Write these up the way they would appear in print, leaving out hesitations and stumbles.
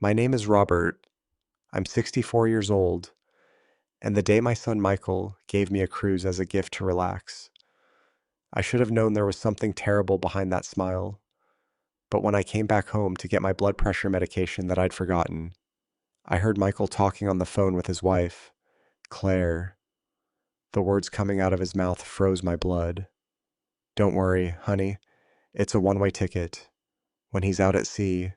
My name is Robert. I'm 64 years old, and the day my son Michael gave me a cruise as a gift to relax, I should have known there was something terrible behind that smile. But when I came back home to get my blood pressure medication that I'd forgotten, I heard Michael talking on the phone with his wife, Claire. The words coming out of his mouth froze my blood. Don't worry, honey. It's a one-way ticket. When he's out at sea,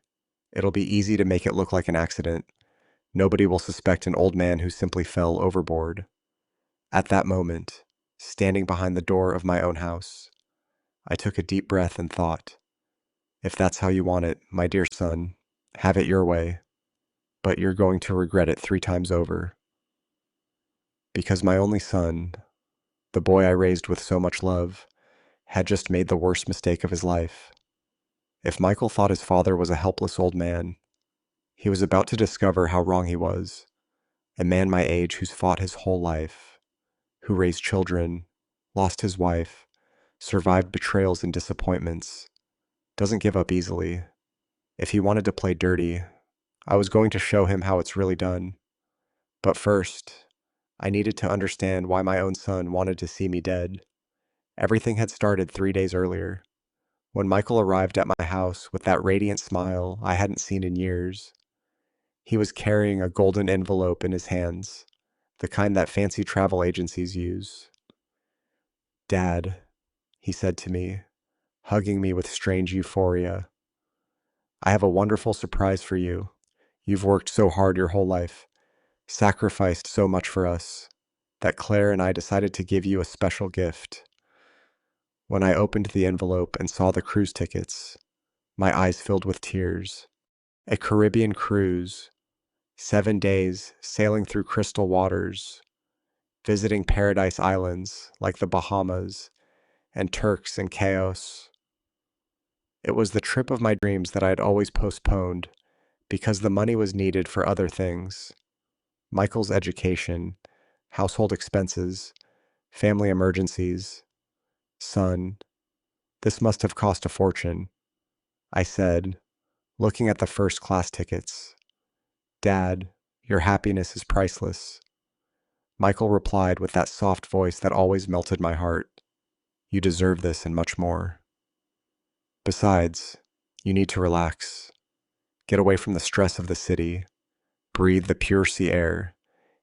it'll be easy to make it look like an accident. Nobody will suspect an old man who simply fell overboard. At that moment, standing behind the door of my own house, I took a deep breath and thought, if that's how you want it, my dear son, have it your way, but you're going to regret it 3 times over. Because my only son, the boy I raised with so much love, had just made the worst mistake of his life. If Michael thought his father was a helpless old man, he was about to discover how wrong he was. A man my age who's fought his whole life, who raised children, lost his wife, survived betrayals and disappointments, doesn't give up easily. If he wanted to play dirty, I was going to show him how it's really done. But first, I needed to understand why my own son wanted to see me dead. Everything had started 3 days earlier, when Michael arrived at my house with that radiant smile I hadn't seen in years. He was carrying a golden envelope in his hands, the kind that fancy travel agencies use. Dad, he said to me, hugging me with strange euphoria, I have a wonderful surprise for you. You've worked so hard your whole life, sacrificed so much for us, that Claire and I decided to give you a special gift. When I opened the envelope and saw the cruise tickets, my eyes filled with tears. A Caribbean cruise, 7 days sailing through crystal waters, visiting paradise islands like the Bahamas and Turks and Caicos. It was the trip of my dreams that I had always postponed because the money was needed for other things. Michael's education, household expenses, family emergencies. Son, this must have cost a fortune, I said, looking at the first class tickets. Dad, your happiness is priceless. Michael replied with that soft voice that always melted my heart. You deserve this and much more. Besides, you need to relax. Get away from the stress of the city. Breathe the pure sea air.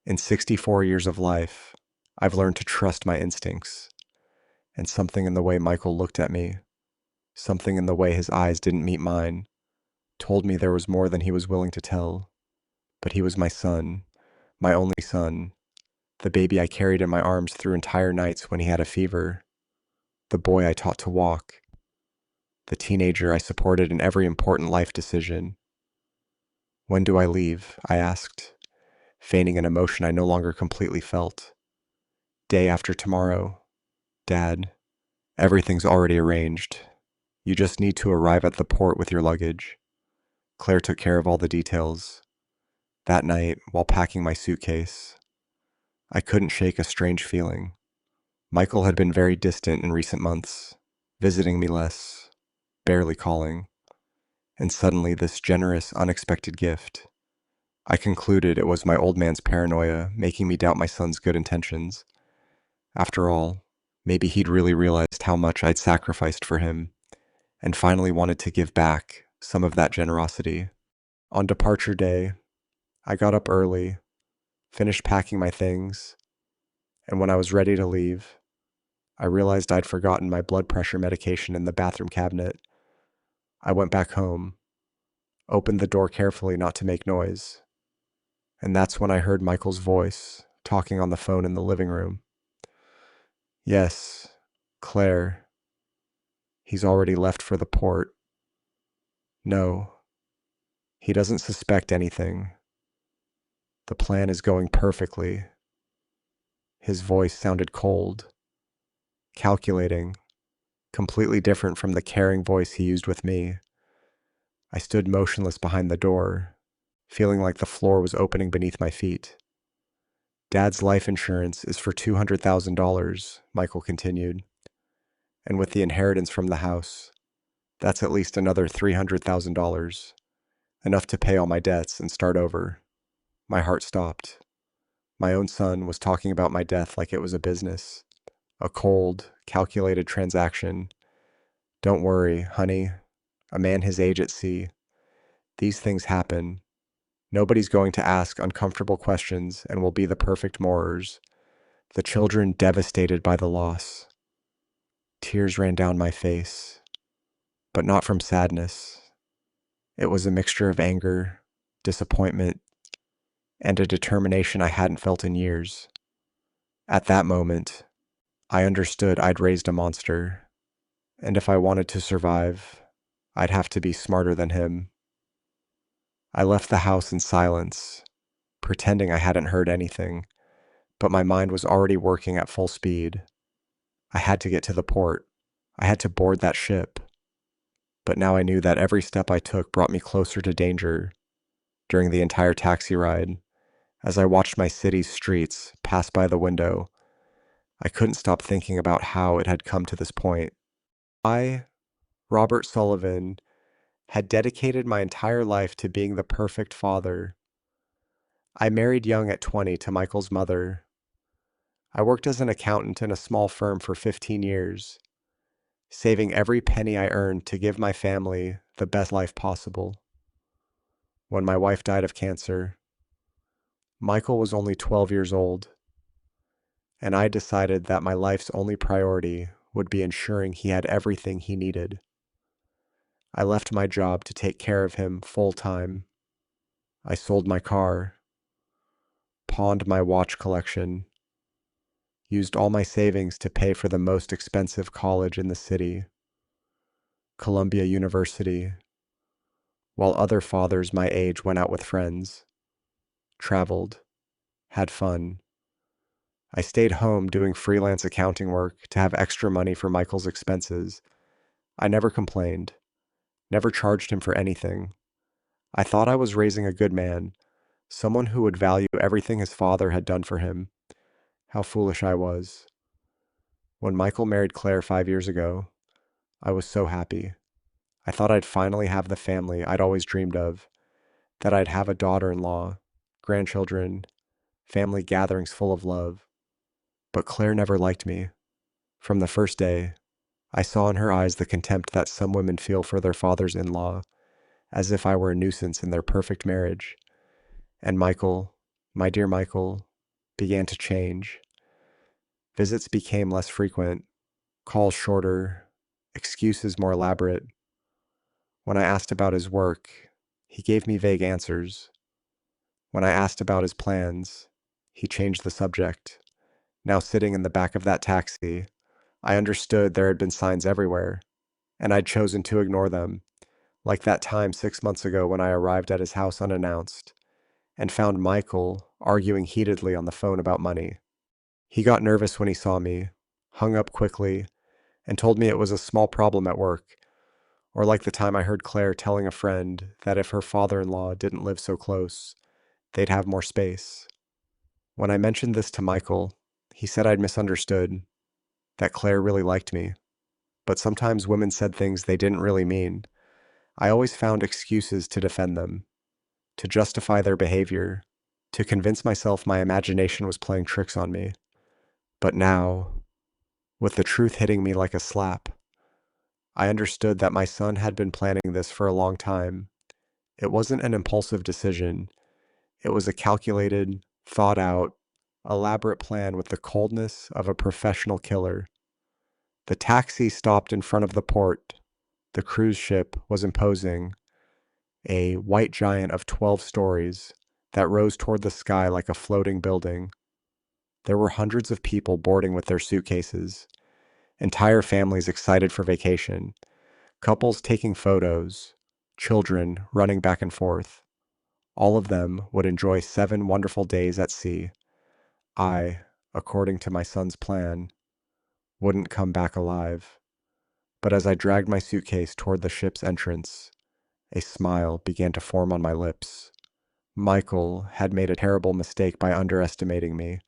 In 64 years of life, I've learned to trust my instincts. And something in the way Michael looked at me, something in the way his eyes didn't meet mine, told me there was more than he was willing to tell. But he was my son, my only son, the baby I carried in my arms through entire nights when he had a fever, the boy I taught to walk, the teenager I supported in every important life decision. When do I leave? I asked, feigning an emotion I no longer completely felt. Day after tomorrow. Dad, everything's already arranged. You just need to arrive at the port with your luggage. Claire took care of all the details. That night, while packing my suitcase, I couldn't shake a strange feeling. Michael had been very distant in recent months, visiting me less, barely calling, and suddenly this generous, unexpected gift. I concluded it was my old man's paranoia making me doubt my son's good intentions. After all, maybe he'd really realized how much I'd sacrificed for him, and finally wanted to give back some of that generosity. On departure day, I got up early, finished packing my things, and when I was ready to leave, I realized I'd forgotten my blood pressure medication in the bathroom cabinet. I went back home, opened the door carefully not to make noise, and that's when I heard Michael's voice talking on the phone in the living room. Yes, Claire. He's already left for the port. No, he doesn't suspect anything. The plan is going perfectly. His voice sounded cold, calculating, completely different from the caring voice he used with me. I stood motionless behind the door, feeling like the floor was opening beneath my feet. Dad's life insurance is for $200,000, Michael continued, and with the inheritance from the house, that's at least another $300,000. enough to pay all my debts and start over. My heart stopped. My own son was talking about my death like it was a business, a cold, calculated transaction. Don't worry, honey. A man his age at sea. These things happen. Nobody's going to ask uncomfortable questions and will be the perfect mourers. The children devastated by the loss. Tears ran down my face, but not from sadness. It was a mixture of anger, disappointment, and a determination I hadn't felt in years. At that moment, I understood I'd raised a monster, and if I wanted to survive, I'd have to be smarter than him. I left the house in silence, pretending I hadn't heard anything, but my mind was already working at full speed. I had to get to the port. I had to board that ship. But now I knew that every step I took brought me closer to danger. During the entire taxi ride, as I watched my city's streets pass by the window, I couldn't stop thinking about how it had come to this point. I, Robert Sullivan, had dedicated my entire life to being the perfect father. I married young at 20 to Michael's mother. I worked as an accountant in a small firm for 15 years, saving every penny I earned to give my family the best life possible. When my wife died of cancer, Michael was only 12 years old, and I decided that my life's only priority would be ensuring he had everything he needed. I left my job to take care of him full time. I sold my car, pawned my watch collection, used all my savings to pay for the most expensive college in the city, Columbia University, while other fathers my age went out with friends, traveled, had fun. I stayed home doing freelance accounting work to have extra money for Michael's expenses. I never complained, never charged him for anything. I thought I was raising a good man, someone who would value everything his father had done for him. How foolish I was. When Michael married Claire 5 years ago, I was so happy. I thought I'd finally have the family I'd always dreamed of, that I'd have a daughter-in-law, grandchildren, family gatherings full of love. But Claire never liked me. From the first day, I saw in her eyes the contempt that some women feel for their fathers-in-law, as if I were a nuisance in their perfect marriage. And Michael, my dear Michael, began to change. Visits became less frequent, calls shorter, excuses more elaborate. When I asked about his work, he gave me vague answers. When I asked about his plans, he changed the subject. Now sitting in the back of that taxi, I understood there had been signs everywhere, and I'd chosen to ignore them, like that time 6 months ago when I arrived at his house unannounced and found Michael arguing heatedly on the phone about money. He got nervous when he saw me, hung up quickly, and told me it was a small problem at work, or like the time I heard Claire telling a friend that if her father-in-law didn't live so close, they'd have more space. When I mentioned this to Michael, he said I'd misunderstood, that Claire really liked me, but sometimes women said things they didn't really mean. I always found excuses to defend them, to justify their behavior, to convince myself my imagination was playing tricks on me. But now, with the truth hitting me like a slap, I understood that my son had been planning this for a long time. It wasn't an impulsive decision. It was a calculated, thought out, elaborate plan with the coldness of a professional killer. The taxi stopped in front of the port. The cruise ship was imposing, a white giant of 12 stories that rose toward the sky like a floating building. There were hundreds of people boarding with their suitcases, entire families excited for vacation, couples taking photos, children running back and forth. All of them would enjoy 7 wonderful days at sea. I, according to my son's plan, wouldn't come back alive. But as I dragged my suitcase toward the ship's entrance, a smile began to form on my lips. Michael had made a terrible mistake by underestimating me.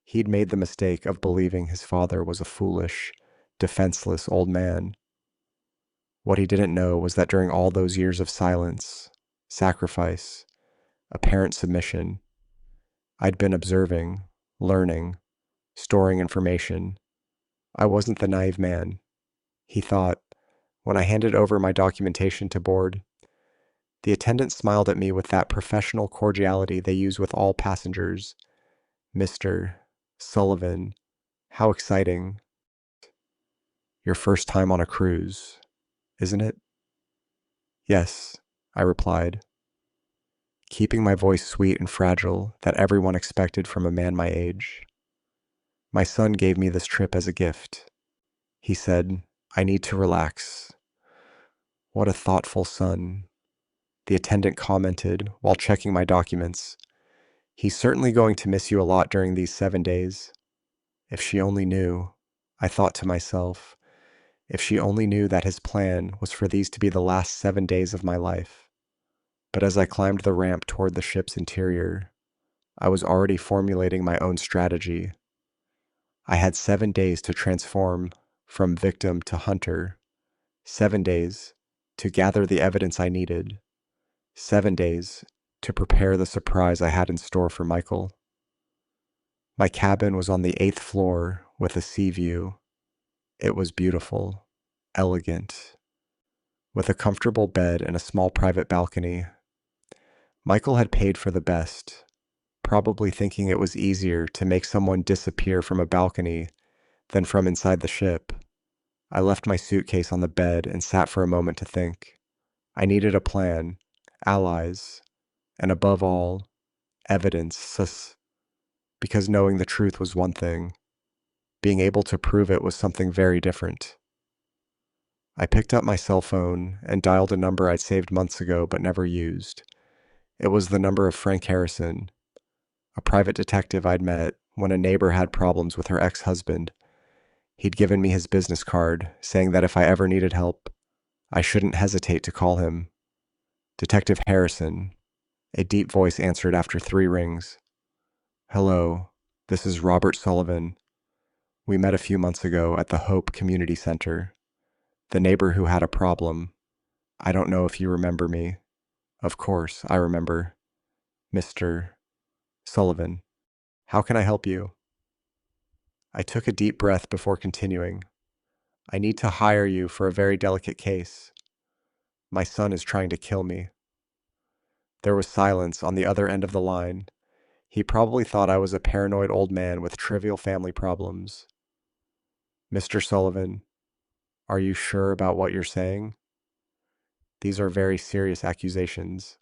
He'd made the mistake of believing his father was a foolish, defenseless old man. What he didn't know was that during all those years of silence, sacrifice, apparent submission. I'd been observing, learning, storing information. I wasn't the naive man, he thought. When I handed over my documentation to board, the attendant smiled at me with that professional cordiality they use with all passengers. Mr. Sullivan, how exciting. Your first time on a cruise, isn't it? Yes, I replied, keeping my voice sweet and fragile that everyone expected from a man my age. My son gave me this trip as a gift. He said, I need to relax. What a thoughtful son, the attendant commented while checking my documents. He's certainly going to miss you a lot during these 7 days. If she only knew, I thought to myself, if she only knew that his plan was for these to be the last 7 days of my life. But as I climbed the ramp toward the ship's interior, I was already formulating my own strategy. I had 7 days to transform from victim to hunter, 7 days to gather the evidence I needed, 7 days to prepare the surprise I had in store for Michael. My cabin was on the 8th floor with a sea view. It was beautiful, elegant, with a comfortable bed and a small private balcony. Michael had paid for the best, probably thinking it was easier to make someone disappear from a balcony than from inside the ship. I left my suitcase on the bed and sat for a moment to think. I needed a plan, allies, and above all, evidence, because knowing the truth was one thing. Being able to prove it was something very different. I picked up my cell phone and dialed a number I'd saved months ago but never used. It was the number of Frank Harrison, a private detective I'd met when a neighbor had problems with her ex-husband. He'd given me his business card, saying that if I ever needed help, I shouldn't hesitate to call him. Detective Harrison, a deep voice answered after 3 rings. Hello, this is Robert Sullivan. We met a few months ago at the Hope Community Center. The neighbor who had a problem. I don't know if you remember me. Of course, I remember. Mr. Sullivan. How can I help you? I took a deep breath before continuing. I need to hire you for a very delicate case. My son is trying to kill me. There was silence on the other end of the line. He probably thought I was a paranoid old man with trivial family problems. Mr. Sullivan, are you sure about what you're saying? These are very serious accusations.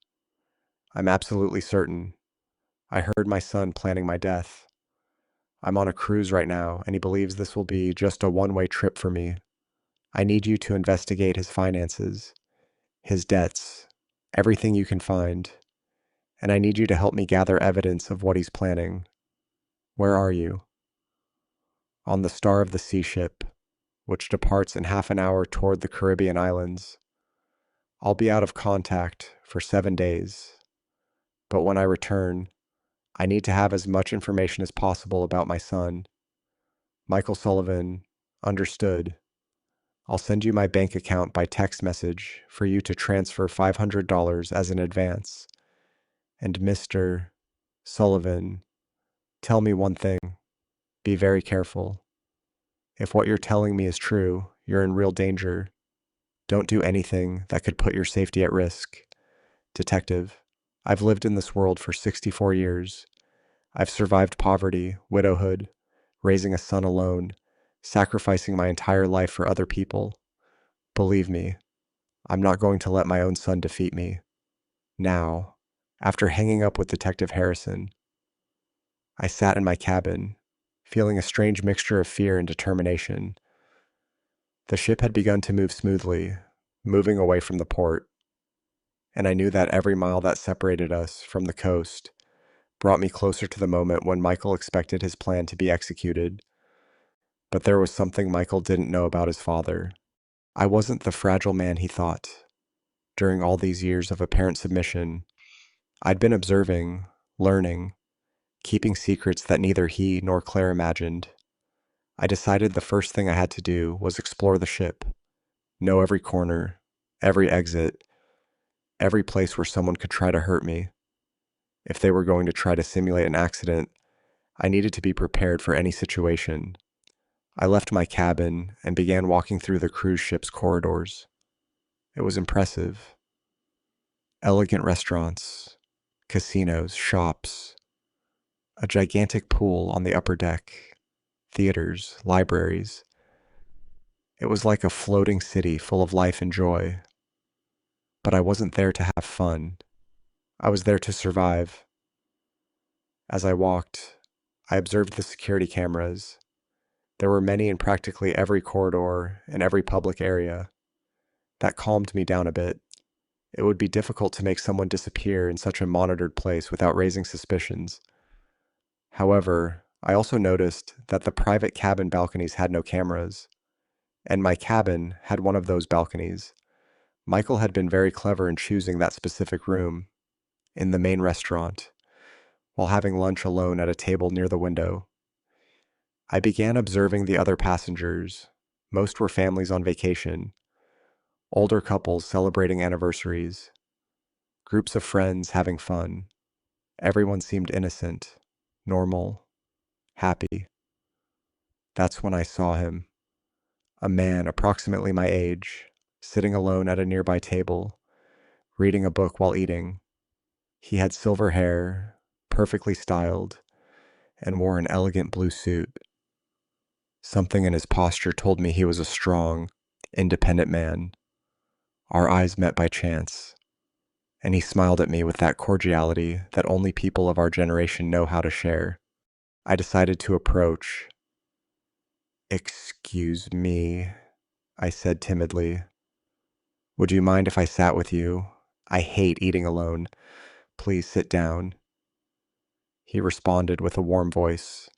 I'm absolutely certain. I heard my son planning my death. I'm on a cruise right now, and he believes this will be just a one-way trip for me. I need you to investigate his finances, his debts, everything you can find, and I need you to help me gather evidence of what he's planning. Where are you? On the Star of the Sea ship, which departs in half an hour toward the Caribbean islands. I'll be out of contact for 7 days, but when I return, I need to have as much information as possible about my son. Michael Sullivan, understood. I'll send you my bank account by text message for you to transfer $500 as an advance. And Mr. Sullivan, tell me one thing. Be very careful. If what you're telling me is true, you're in real danger. Don't do anything that could put your safety at risk. Detective, I've lived in this world for 64 years. I've survived poverty, widowhood, raising a son alone, sacrificing my entire life for other people. Believe me, I'm not going to let my own son defeat me. Now, after hanging up with Detective Harrison, I sat in my cabin, feeling a strange mixture of fear and determination. The ship had begun to move smoothly, moving away from the port, and I knew that every mile that separated us from the coast brought me closer to the moment when Michael expected his plan to be executed. But there was something Michael didn't know about his father. I wasn't the fragile man he thought. During all these years of apparent submission, I'd been observing, learning, keeping secrets that neither he nor Claire imagined. I decided the first thing I had to do was explore the ship, know every corner, every exit, every place where someone could try to hurt me. If they were going to try to simulate an accident, I needed to be prepared for any situation. I left my cabin and began walking through the cruise ship's corridors. It was impressive. Elegant restaurants, casinos, shops, a gigantic pool on the upper deck, theaters, libraries. It was like a floating city full of life and joy. But I wasn't there to have fun. I was there to survive. As I walked, I observed the security cameras. There were many in practically every corridor and every public area. That calmed me down a bit. It would be difficult to make someone disappear in such a monitored place without raising suspicions. However, I also noticed that the private cabin balconies had no cameras, and my cabin had one of those balconies. Michael had been very clever in choosing that specific room, in the main restaurant, while having lunch alone at a table near the window. I began observing the other passengers. Most were families on vacation, older couples celebrating anniversaries, groups of friends having fun. Everyone seemed innocent, normal, happy. That's when I saw him, a man approximately my age, sitting alone at a nearby table, reading a book while eating. He had silver hair, perfectly styled, and wore an elegant blue suit. Something in his posture told me he was a strong, independent man. Our eyes met by chance, and he smiled at me with that cordiality that only people of our generation know how to share. I decided to approach. "Excuse me," I said timidly. "Would you mind if I sat with you? I hate eating alone. Please sit down." He responded with a warm voice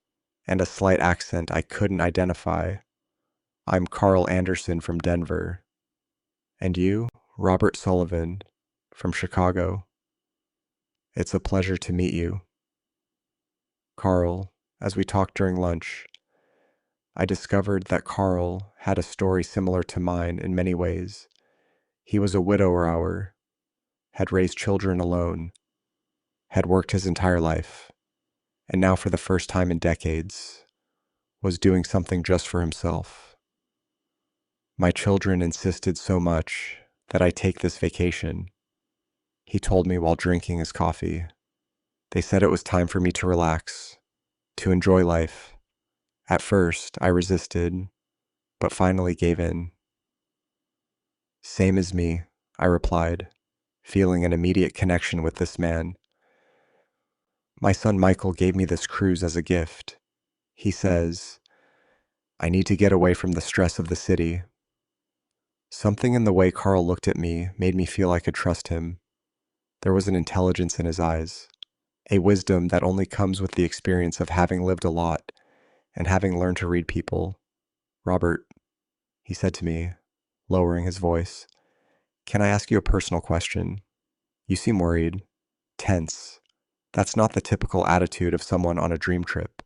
and a slight accent I couldn't identify. "I'm Carl Anderson from Denver. And you?" "Robert Sullivan from Chicago." "It's a pleasure to meet you." Carl, as we talked during lunch, I discovered that Carl had a story similar to mine in many ways. He was a widower, had raised children alone, had worked his entire life, and now for the first time in decades, was doing something just for himself. "My children insisted so much that I take this vacation," he told me while drinking his coffee. "They said it was time for me to relax, to enjoy life. At first, I resisted, but finally gave in." "Same as me," I replied, feeling an immediate connection with this man. "My son Michael gave me this cruise as a gift. He says, I need to get away from the stress of the city." Something in the way Carl looked at me made me feel I could trust him. There was an intelligence in his eyes, a wisdom that only comes with the experience of having lived a lot and having learned to read people. "Robert," he said to me, lowering his voice, "can I ask you a personal question? You seem worried, tense. That's not the typical attitude of someone on a dream trip."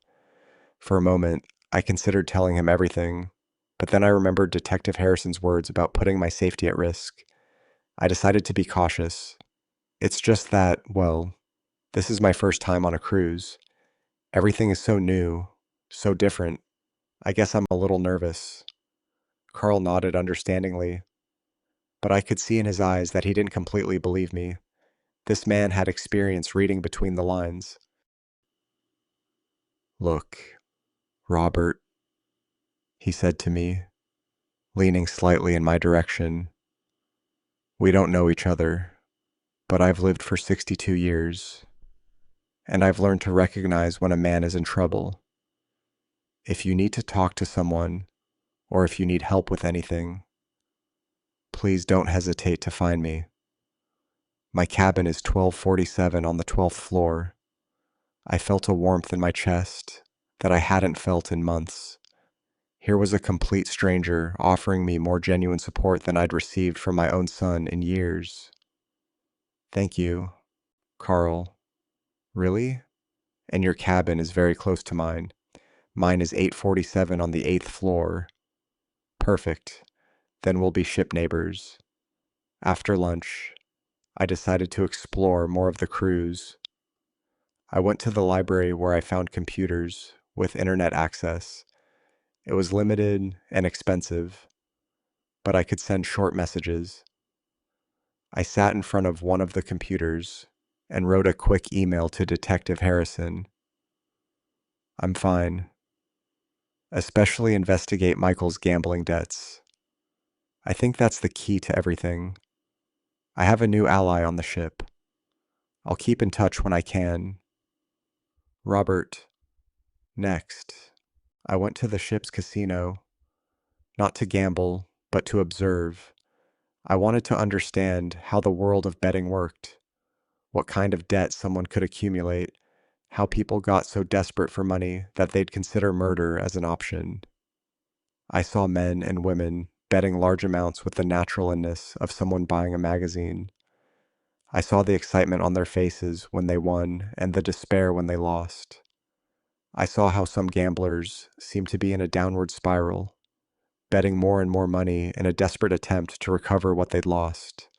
For a moment, I considered telling him everything, but then I remembered Detective Harrison's words about putting my safety at risk. I decided to be cautious. "It's just that, well, this is my first time on a cruise. Everything is so new, so different. I guess I'm a little nervous." Carl nodded understandingly, but I could see in his eyes that he didn't completely believe me. This man had experience reading between the lines. "Look, Robert," he said to me, leaning slightly in my direction. "We don't know each other, but I've lived for 62 years, and I've learned to recognize when a man is in trouble. If you need to talk to someone, or if you need help with anything, please don't hesitate to find me. My cabin is 1247 on the 12th floor." I felt a warmth in my chest that I hadn't felt in months. Here was a complete stranger offering me more genuine support than I'd received from my own son in years. "Thank you, Carl." "Really? And your cabin is very close to mine. Mine is 847 on the 8th floor." "Perfect. Then we'll be ship neighbors. After lunch, I decided to explore more of the cruise. I went to the library where I found computers with internet access. It was limited and expensive, but I could send short messages. I sat in front of one of the computers and wrote a quick email to Detective Harrison. I'm fine. Especially investigate Michael's gambling debts. I think that's the key to everything. I have a new ally on the ship. I'll keep in touch when I can. Robert. Next, I went to the ship's casino, not to gamble, but to observe. I wanted to understand how the world of betting worked, what kind of debt someone could accumulate, how people got so desperate for money that they'd consider murder as an option. I saw men and women betting large amounts with the naturalness of someone buying a magazine. I saw the excitement on their faces when they won and the despair when they lost. I saw how some gamblers seemed to be in a downward spiral, betting more and more money in a desperate attempt to recover what they'd lost.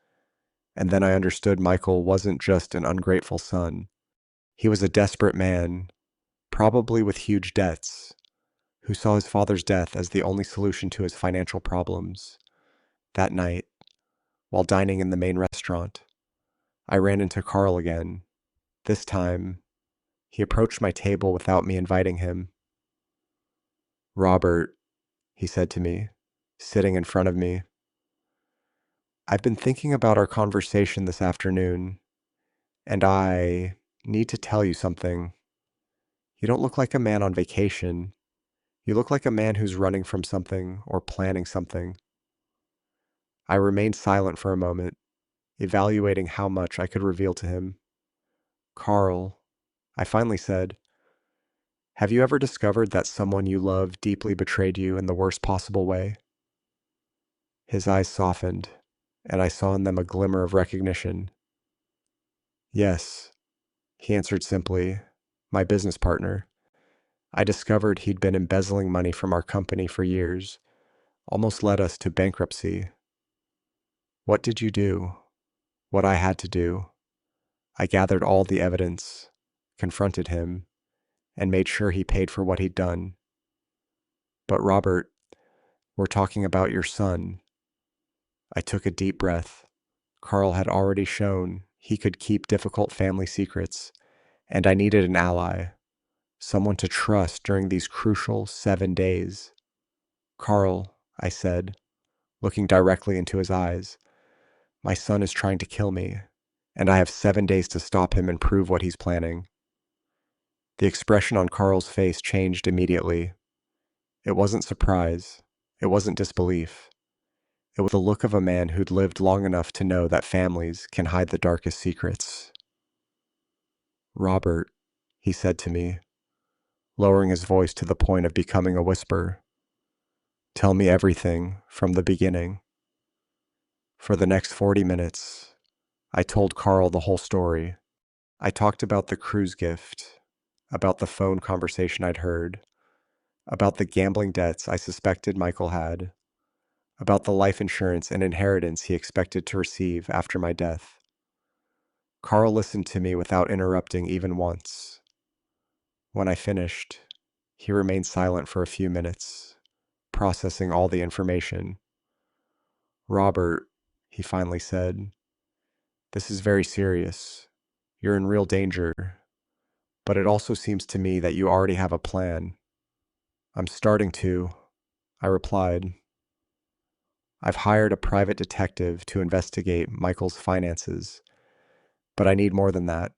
And then I understood Michael wasn't just an ungrateful son. He was a desperate man, probably with huge debts, who saw his father's death as the only solution to his financial problems. That night, while dining in the main restaurant, I ran into Carl again. This time, he approached my table without me inviting him. Robert, he said to me, sitting in front of me, I've been thinking about our conversation this afternoon, and I need to tell you something. You don't look like a man on vacation. You look like a man who's running from something or planning something. I remained silent for a moment, evaluating how much I could reveal to him. Carl, I finally said, have you ever discovered that someone you love deeply betrayed you in the worst possible way? His eyes softened, and I saw in them a glimmer of recognition. Yes, he answered simply, my business partner. I discovered he'd been embezzling money from our company for years, almost led us to bankruptcy. What did you do? What I had to do. I gathered all the evidence, confronted him, and made sure he paid for what he'd done. But Robert, we're talking about your son. I took a deep breath. Carl had already shown he could keep difficult family secrets, and I needed an ally, someone to trust during these crucial 7 days. Carl, I said, looking directly into his eyes, my son is trying to kill me, and I have 7 days to stop him and prove what he's planning. The expression on Carl's face changed immediately. It wasn't surprise. It wasn't disbelief. It was the look of a man who'd lived long enough to know that families can hide the darkest secrets. Robert, he said to me, lowering his voice to the point of becoming a whisper, tell me everything from the beginning. For the next 40 minutes, I told Carl the whole story. I talked about the cruise gift, about the phone conversation I'd heard, about the gambling debts I suspected Michael had, about the life insurance and inheritance he expected to receive after my death. Carl listened to me without interrupting even once. When I finished, he remained silent for a few minutes, processing all the information. Robert, he finally said, this is very serious. You're in real danger, but it also seems to me that you already have a plan. I'm starting to, I replied. I've hired a private detective to investigate Michael's finances, but I need more than that.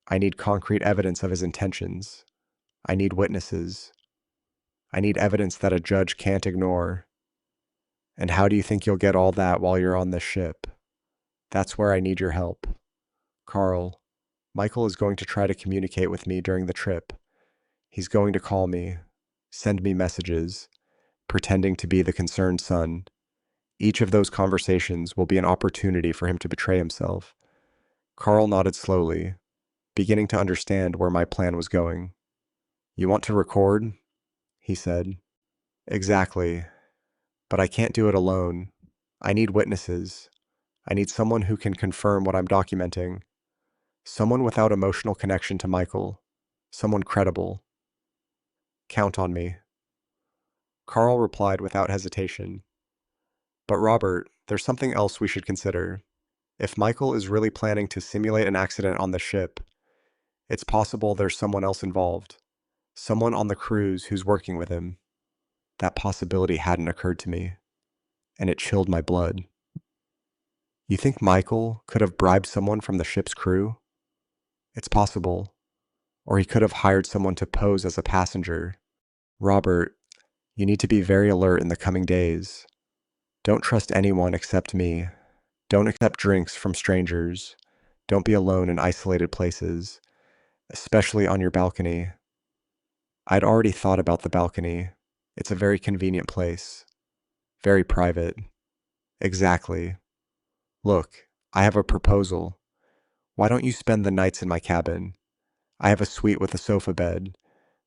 I need concrete evidence of his intentions. I need witnesses. I need evidence that a judge can't ignore. And how do you think you'll get all that while you're on this ship? That's where I need your help. Carl, Michael is going to try to communicate with me during the trip. He's going to call me, send me messages, pretending to be the concerned son. Each of those conversations will be an opportunity for him to betray himself. Carl nodded slowly, beginning to understand where my plan was going. You want to record? He said. Exactly, but I can't do it alone. I need witnesses. I need someone who can confirm what I'm documenting. Someone without emotional connection to Michael. Someone credible. Count on me. Carl replied without hesitation. But Robert, there's something else we should consider. If Michael is really planning to simulate an accident on the ship, it's possible there's someone else involved. Someone on the cruise who's working with him. That possibility hadn't occurred to me, and it chilled my blood. You think Michael could have bribed someone from the ship's crew? It's possible. Or he could have hired someone to pose as a passenger. Robert, you need to be very alert in the coming days. Don't trust anyone except me. Don't accept drinks from strangers. Don't be alone in isolated places, especially on your balcony. I'd already thought about the balcony. It's a very convenient place. Very private. Exactly. Look, I have a proposal. Why don't you spend the nights in my cabin? I have a suite with a sofa bed.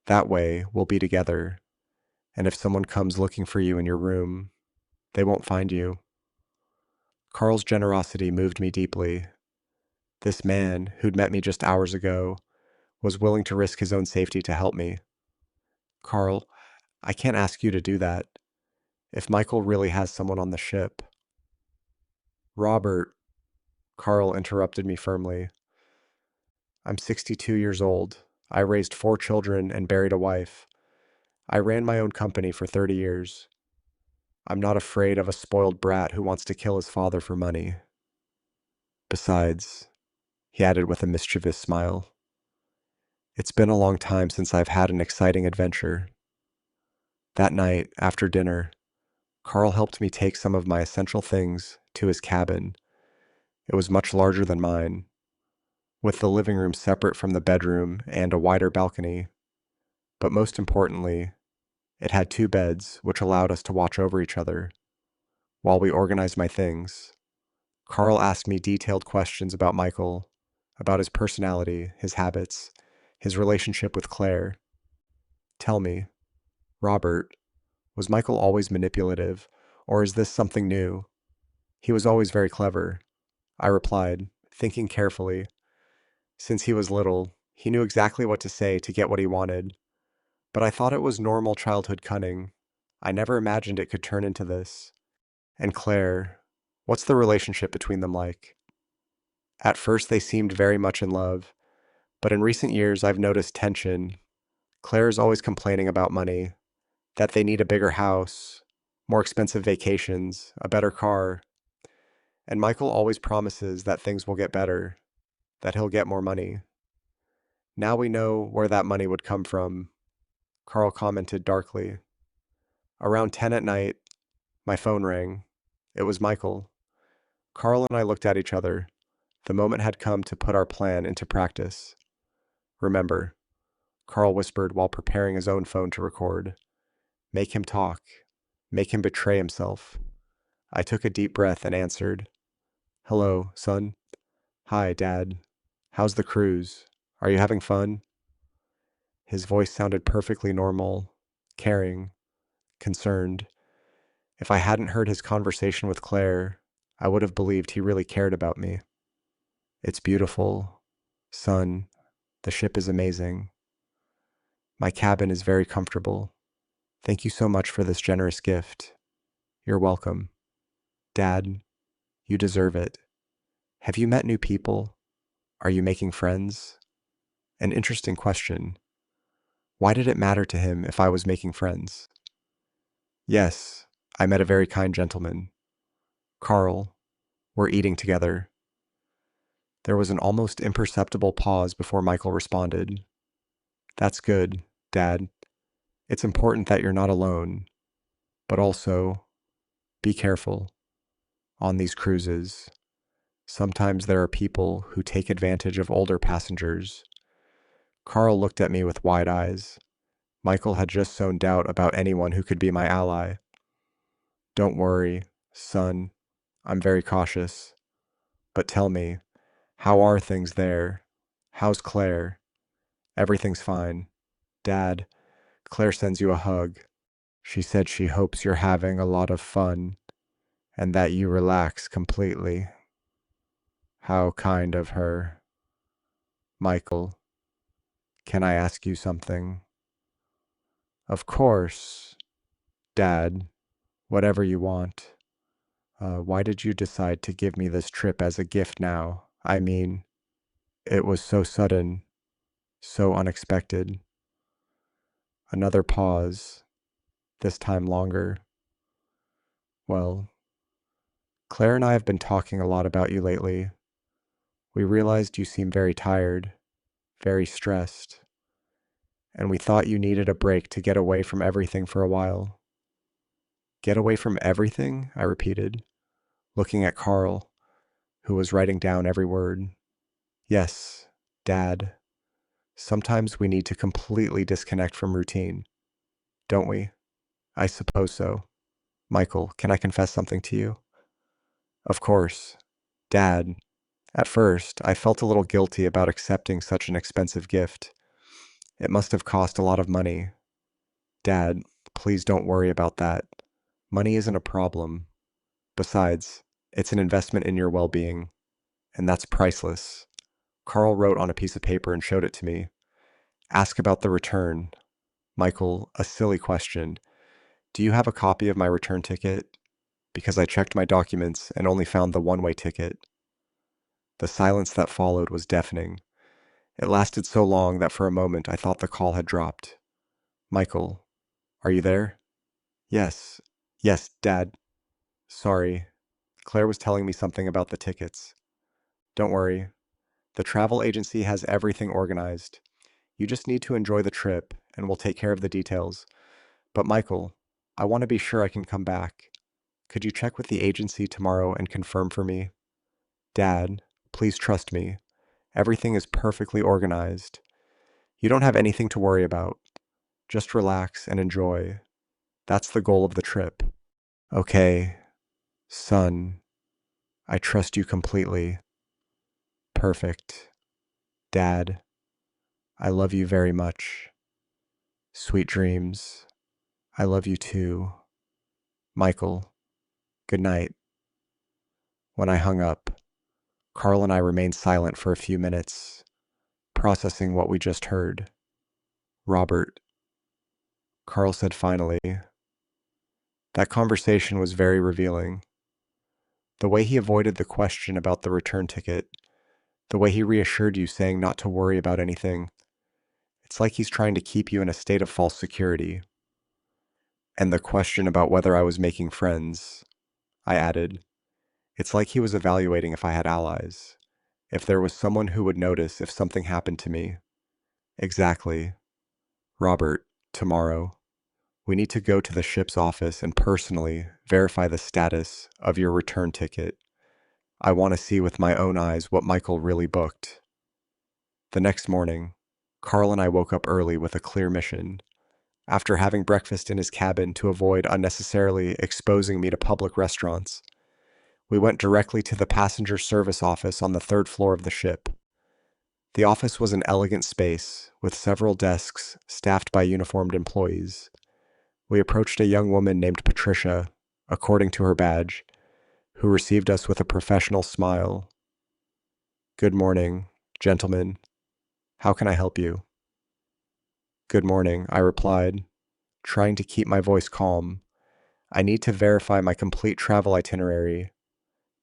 That way, we'll be together. And if someone comes looking for you in your room, they won't find you. Carl's generosity moved me deeply. This man, who'd met me just hours ago, was willing to risk his own safety to help me. Carl, I can't ask you to do that. If Michael really has someone on the ship. Robert, Carl interrupted me firmly. I'm 62 years old. I raised 4 children and buried a wife. I ran my own company for 30 years. I'm not afraid of a spoiled brat who wants to kill his father for money. Besides, he added with a mischievous smile, it's been a long time since I've had an exciting adventure. That night, after dinner, Carl helped me take some of my essential things to his cabin. It was much larger than mine, with the living room separate from the bedroom and a wider balcony. But most importantly, it had 2 beds, which allowed us to watch over each other. While we organized my things, Carl asked me detailed questions about Michael, about his personality, his habits, his relationship with Claire. Tell me, Robert, was Michael always manipulative, or is this something new? He was always very clever, I replied, thinking carefully. Since he was little, he knew exactly what to say to get what he wanted. But I thought it was normal childhood cunning. I never imagined it could turn into this. And Claire, what's the relationship between them like? At first, they seemed very much in love, but in recent years, I've noticed tension. Claire is always complaining about money, that they need a bigger house, more expensive vacations, a better car. And Michael always promises that things will get better, that he'll get more money. Now we know where that money would come from, Carl commented darkly. Around 10 at night, my phone rang. It was Michael. Carl and I looked at each other. The moment had come to put our plan into practice. Remember, Carl whispered while preparing his own phone to record. Make him talk. Make him betray himself. I took a deep breath and answered, Hello, son. Hi, Dad. How's the cruise? Are you having fun? His voice sounded perfectly normal, caring, concerned. If I hadn't heard his conversation with Claire, I would have believed he really cared about me. It's beautiful. Son, the ship is amazing. My cabin is very comfortable. Thank you so much for this generous gift. You're welcome. Dad, you deserve it. Have you met new people? Are you making friends? An interesting question. Why did it matter to him if I was making friends? Yes, I met a very kind gentleman. Carl, we're eating together. There was an almost imperceptible pause before Michael responded. That's good, Dad. It's important that you're not alone, but also, be careful. On these cruises, sometimes there are people who take advantage of older passengers. Carl looked at me with wide eyes. Michael had just sown doubt about anyone who could be my ally. Don't worry, son. I'm very cautious. But tell me, how are things there? How's Claire? Everything's fine. Dad, Claire sends you a hug. She said she hopes you're having a lot of fun and that you relax completely. How kind of her. Michael, can I ask you something? Of course, Dad, whatever you want. Why did you decide to give me this trip as a gift now? I mean, it was so sudden, so unexpected. Another pause, this time longer. Well, Claire and I have been talking a lot about you lately. We realized you seem very tired, very stressed, and we thought you needed a break to get away from everything for a while. Get away from everything? I repeated, looking at Carl, who was writing down every word. Yes, Dad. Sometimes we need to completely disconnect from routine, don't we? I suppose so. Michael, can I confess something to you? Of course. Dad, at first, I felt a little guilty about accepting such an expensive gift. It must have cost a lot of money. Dad, please don't worry about that. Money isn't a problem. Besides, it's an investment in your well-being, and that's priceless. Carl wrote on a piece of paper and showed it to me. Ask about the return. Michael, a silly question. Do you have a copy of my return ticket? Because I checked my documents and only found the one-way ticket. The silence that followed was deafening. It lasted so long that for a moment I thought the call had dropped. Michael, are you there? Yes. Yes, Dad. Sorry. Claire was telling me something about the tickets. Don't worry. The travel agency has everything organized. You just need to enjoy the trip, and we'll take care of the details. But Michael, I want to be sure I can come back. Could you check with the agency tomorrow and confirm for me? Dad, please trust me. Everything is perfectly organized. You don't have anything to worry about. Just relax and enjoy. That's the goal of the trip. Okay, son, I trust you completely. Perfect. Dad, I love you very much. Sweet dreams. I love you too. Michael, good night. When I hung up, Carl and I remained silent for a few minutes, processing what we just heard. Robert, Carl said finally. That conversation was very revealing. The way he avoided the question about the return ticket, the way he reassured you saying not to worry about anything, it's like he's trying to keep you in a state of false security. And the question about whether I was making friends, I added, it's like he was evaluating if I had allies, if there was someone who would notice if something happened to me. Exactly. Robert, tomorrow, we need to go to the ship's office and personally verify the status of your return ticket. I want to see with my own eyes what Michael really booked. The next morning, Carl and I woke up early with a clear mission. After having breakfast in his cabin to avoid unnecessarily exposing me to public restaurants, we went directly to the passenger service office on the third floor of the ship. The office was an elegant space with several desks staffed by uniformed employees. We approached a young woman named Patricia, according to her badge, who received us with a professional smile. Good morning, gentlemen. How can I help you? Good morning, I replied, trying to keep my voice calm. I need to verify my complete travel itinerary.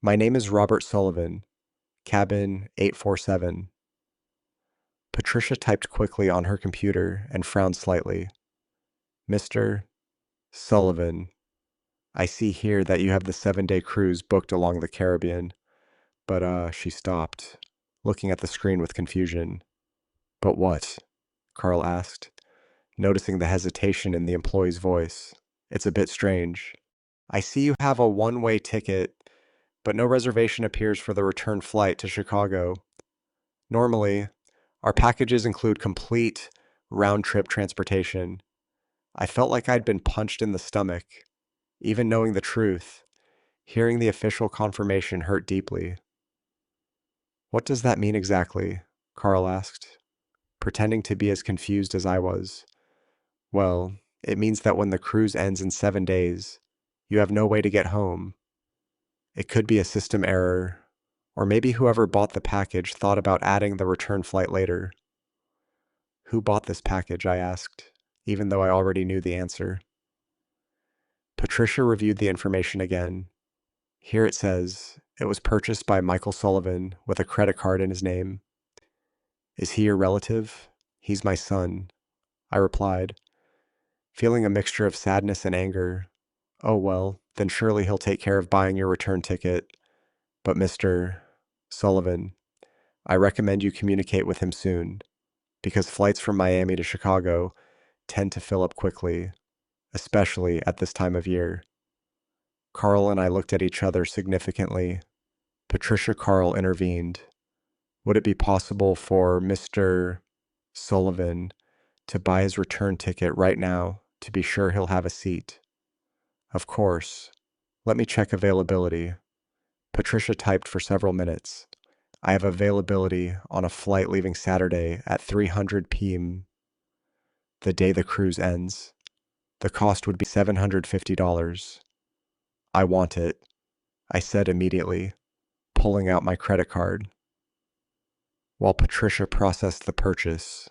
My name is Robert Sullivan, cabin 847. Patricia typed quickly on her computer and frowned slightly. Mr. Sullivan, I see here that you have the 7-day cruise booked along the Caribbean. But she stopped, looking at the screen with confusion. But what? Carl asked, noticing the hesitation in the employee's voice. It's a bit strange. I see you have a one-way ticket, but no reservation appears for the return flight to Chicago. Normally, our packages include complete round-trip transportation. I felt like I'd been punched in the stomach. Even knowing the truth, hearing the official confirmation hurt deeply. What does that mean exactly? Carl asked, pretending to be as confused as I was. Well, it means that when the cruise ends in 7 days, you have no way to get home. It could be a system error, Or maybe whoever bought the package thought about adding the return flight later. Who bought this package? I asked, even though I already knew the answer. Patricia reviewed the information again. Here it says, it was purchased by Michael Sullivan with a credit card in his name. Is he your relative? He's my son, I replied, feeling a mixture of sadness and anger. Oh well, then surely he'll take care of buying your return ticket. But Mr. Sullivan, I recommend you communicate with him soon, because flights from Miami to Chicago tend to fill up quickly, especially at this time of year. Carl and I looked at each other significantly. Patricia Carl intervened. Would it be possible for Mr. Sullivan to buy his return ticket right now to be sure he'll have a seat? Of course. Let me check availability. Patricia typed for several minutes. I have availability on a flight leaving Saturday at 3:00 p.m. the day the cruise ends. The cost would be $750. I want it, I said immediately, pulling out my credit card. While Patricia processed the purchase,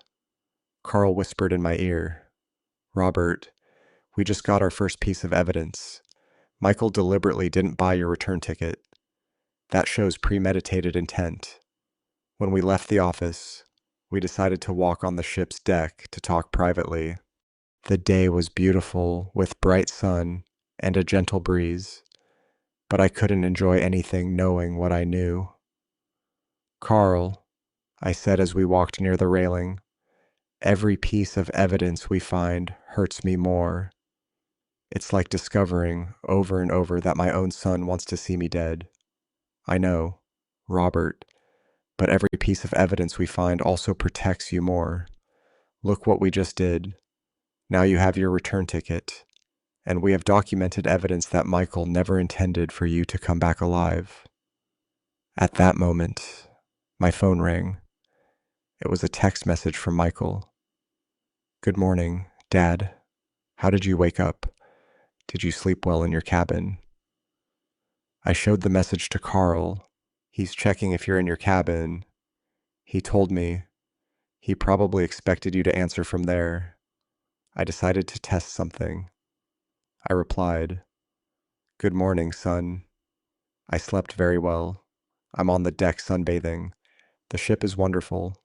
Carl whispered in my ear, Robert, we just got our first piece of evidence. Michael deliberately didn't buy your return ticket. That shows premeditated intent. When we left the office, we decided to walk on the ship's deck to talk privately. The day was beautiful, with bright sun and a gentle breeze, but I couldn't enjoy anything knowing what I knew. Carl, I said as we walked near the railing, every piece of evidence we find hurts me more. It's like discovering over and over that my own son wants to see me dead. I know, Robert, but every piece of evidence we find also protects you more. Look what we just did. Now you have your return ticket, and we have documented evidence that Michael never intended for you to come back alive. At that moment, my phone rang. It was a text message from Michael. Good morning, Dad. How did you wake up? Did you sleep well in your cabin? I showed the message to Carl. He's checking if you're in your cabin. He told me. He probably expected you to answer from there. I decided to test something. I replied, Good morning, son. I slept very well. I'm on the deck sunbathing. The ship is wonderful.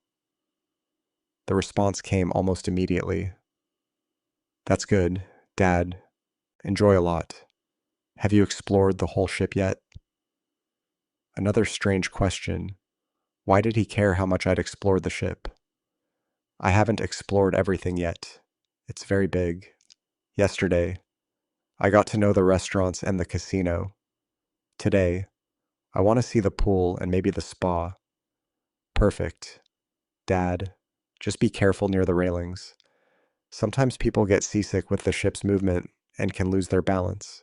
The response came almost immediately. That's good, Dad. Enjoy a lot. Have you explored the whole ship yet? Another strange question. Why did he care how much I'd explored the ship? I haven't explored everything yet. It's very big. Yesterday, I got to know the restaurants and the casino. Today, I want to see the pool and maybe the spa. Perfect. Dad, just be careful near the railings. Sometimes people get seasick with the ship's movement and can lose their balance.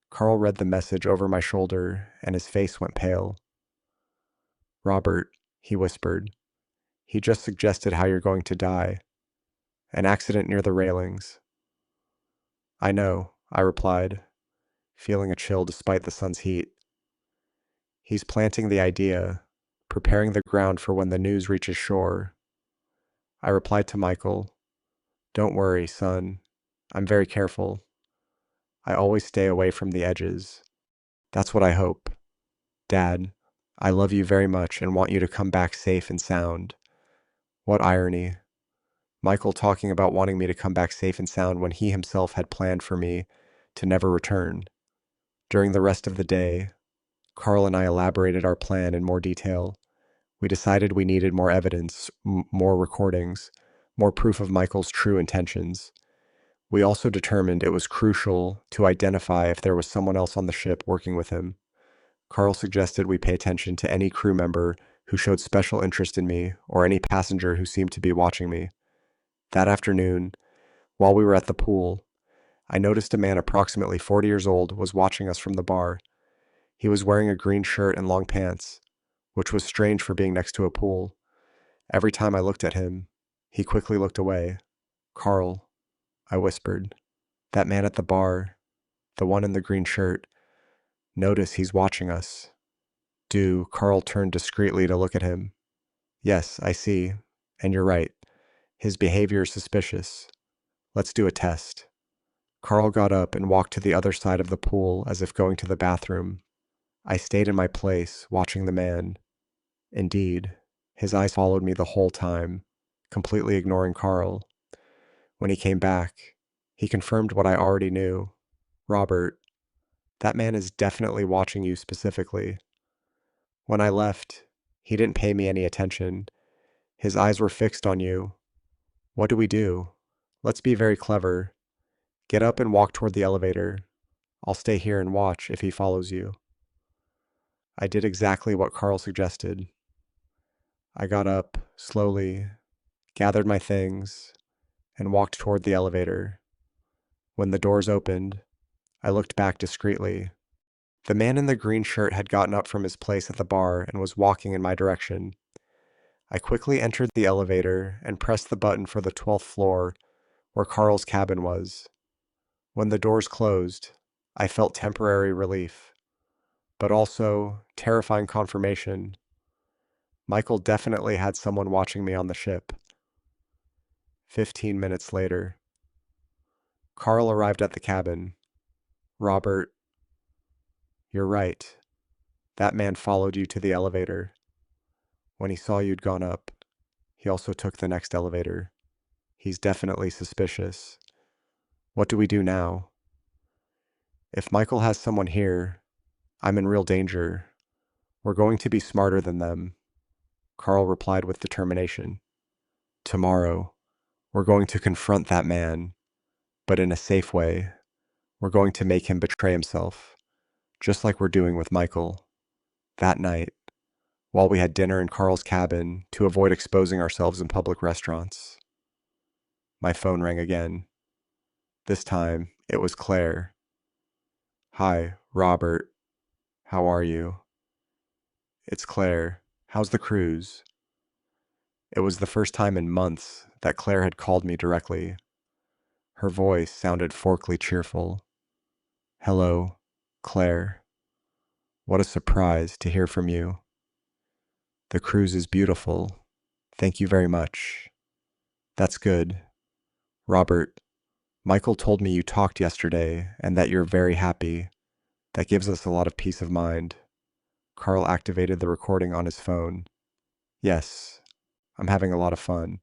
Carl read the message over my shoulder and his face went pale. Robert, he whispered, he just suggested how you're going to die. An accident near the railings. I know, I replied, feeling a chill despite the sun's heat. He's planting the idea, preparing the ground for when the news reaches shore. I replied to Michael, Don't worry, son. I'm very careful. I always stay away from the edges. That's what I hope. Dad, I love you very much and want you to come back safe and sound. What irony. Michael talking about wanting me to come back safe and sound when he himself had planned for me to never return. During the rest of the day, Carl and I elaborated our plan in more detail. We decided we needed more evidence, more recordings, more proof of Michael's true intentions. We also determined it was crucial to identify if there was someone else on the ship working with him. Carl suggested we pay attention to any crew member who showed special interest in me or any passenger who seemed to be watching me. That afternoon, while we were at the pool, I noticed a man approximately 40 years old was watching us from the bar. He was wearing a green shirt and long pants, which was strange for being next to a pool. Every time I looked at him, he quickly looked away. Carl, I whispered, that man at the bar, the one in the green shirt, notice he's watching us. do, Carl turned discreetly to look at him. Yes, I see. And you're right. His behavior is suspicious. Let's do a test. Carl got up and walked to the other side of the pool as if going to the bathroom. I stayed in my place, watching the man. Indeed, his eyes followed me the whole time, completely ignoring Carl. When he came back, he confirmed what I already knew. Robert, that man is definitely watching you specifically. When I left, he didn't pay me any attention. His eyes were fixed on you. What do we do? Let's be very clever. Get up and walk toward the elevator. I'll stay here and watch if he follows you. I did exactly what Carl suggested. I got up, slowly, gathered my things, and walked toward the elevator. When the doors opened, I looked back discreetly. The man in the green shirt had gotten up from his place at the bar and was walking in my direction. I quickly entered the elevator and pressed the button for the 12th floor where Carl's cabin was. When the doors closed, I felt temporary relief, but also terrifying confirmation. Michael definitely had someone watching me on the ship. 15 minutes later, Carl arrived at the cabin. Robert, you're right. That man followed you to the elevator. When he saw you'd gone up, he also took the next elevator. He's definitely suspicious. What do we do now? If Michael has someone here, I'm in real danger. We're going to be smarter than them. Carl replied with determination. Tomorrow, we're going to confront that man, but in a safe way. We're going to make him betray himself, just like we're doing with Michael. That night, while we had dinner in Carl's cabin to avoid exposing ourselves in public restaurants. My phone rang again. This time, it was Claire. Hi, Robert. How are you? It's Claire. How's the cruise? It was the first time in months that Claire had called me directly. Her voice sounded forkily cheerful. Hello, Claire. What a surprise to hear from you. The cruise is beautiful. Thank you very much. That's good. Robert, Michael told me you talked yesterday and that you're very happy. That gives us a lot of peace of mind. Carl activated the recording on his phone. Yes, I'm having a lot of fun.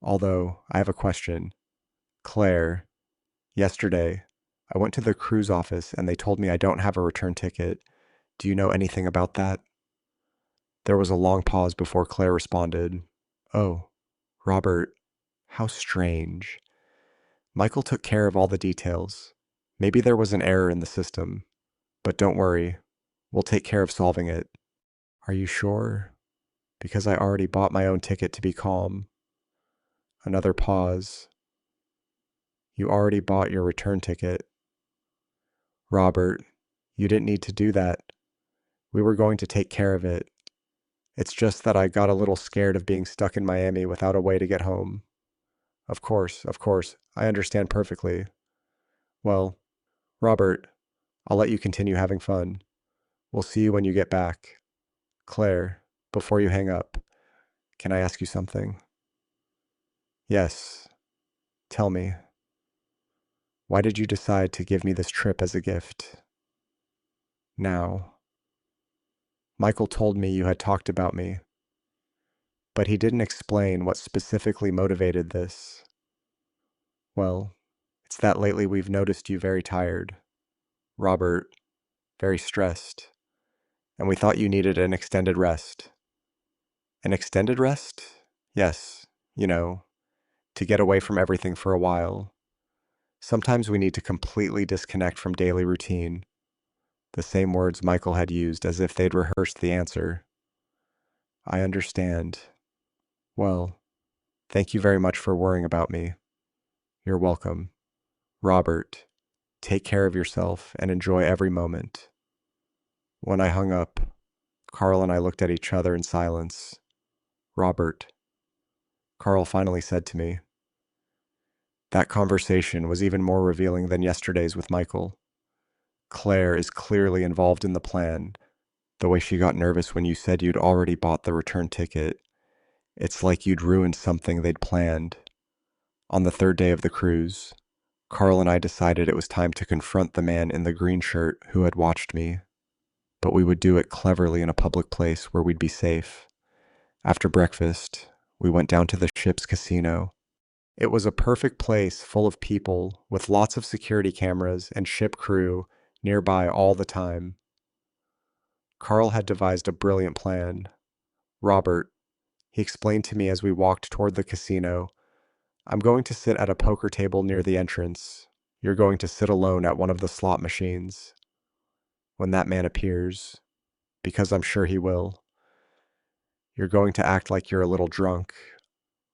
Although, I have a question. Claire, yesterday, I went to the cruise office and they told me I don't have a return ticket. Do you know anything about that? There was a long pause before Claire responded. Oh, Robert, how strange. Michael took care of all the details. Maybe there was an error in the system. But don't worry, we'll take care of solving it. Are you sure? Because I already bought my own ticket to be calm. Another pause. You already bought your return ticket. Robert, you didn't need to do that. We were going to take care of it. It's just that I got a little scared of being stuck in Miami without a way to get home. Of course, I understand perfectly. Well, Robert, I'll let you continue having fun. We'll see you when you get back. Claire, before you hang up, can I ask you something? Yes, tell me. Why did you decide to give me this trip as a gift? Now, Michael told me you had talked about me, but he didn't explain what specifically motivated this. Well, it's that lately we've noticed you very tired. Robert, very stressed, and we thought you needed an extended rest. An extended rest? Yes, to get away from everything for a while. Sometimes we need to completely disconnect from daily routine. The same words Michael had used as if they'd rehearsed the answer. I understand. Well, thank you very much for worrying about me. You're welcome. Robert, take care of yourself and enjoy every moment. When I hung up, Carl and I looked at each other in silence. Robert, Carl finally said to me. That conversation was even more revealing than yesterday's with Michael. Claire is clearly involved in the plan, The way she got nervous when you said you'd already bought the return ticket. It's like you'd ruined something they'd planned. On the third day of the cruise, Carl and I decided it was time to confront the man in the green shirt who had watched me, but we would do it cleverly in a public place where we'd be safe. After breakfast, we went down to the ship's casino. It was a perfect place full of people with lots of security cameras and ship crew nearby all the time. Carl had devised a brilliant plan. Robert, he explained to me as we walked toward the casino, I'm going to sit at a poker table near the entrance. You're going to sit alone at one of the slot machines. When that man appears, because I'm sure he will, you're going to act like you're a little drunk,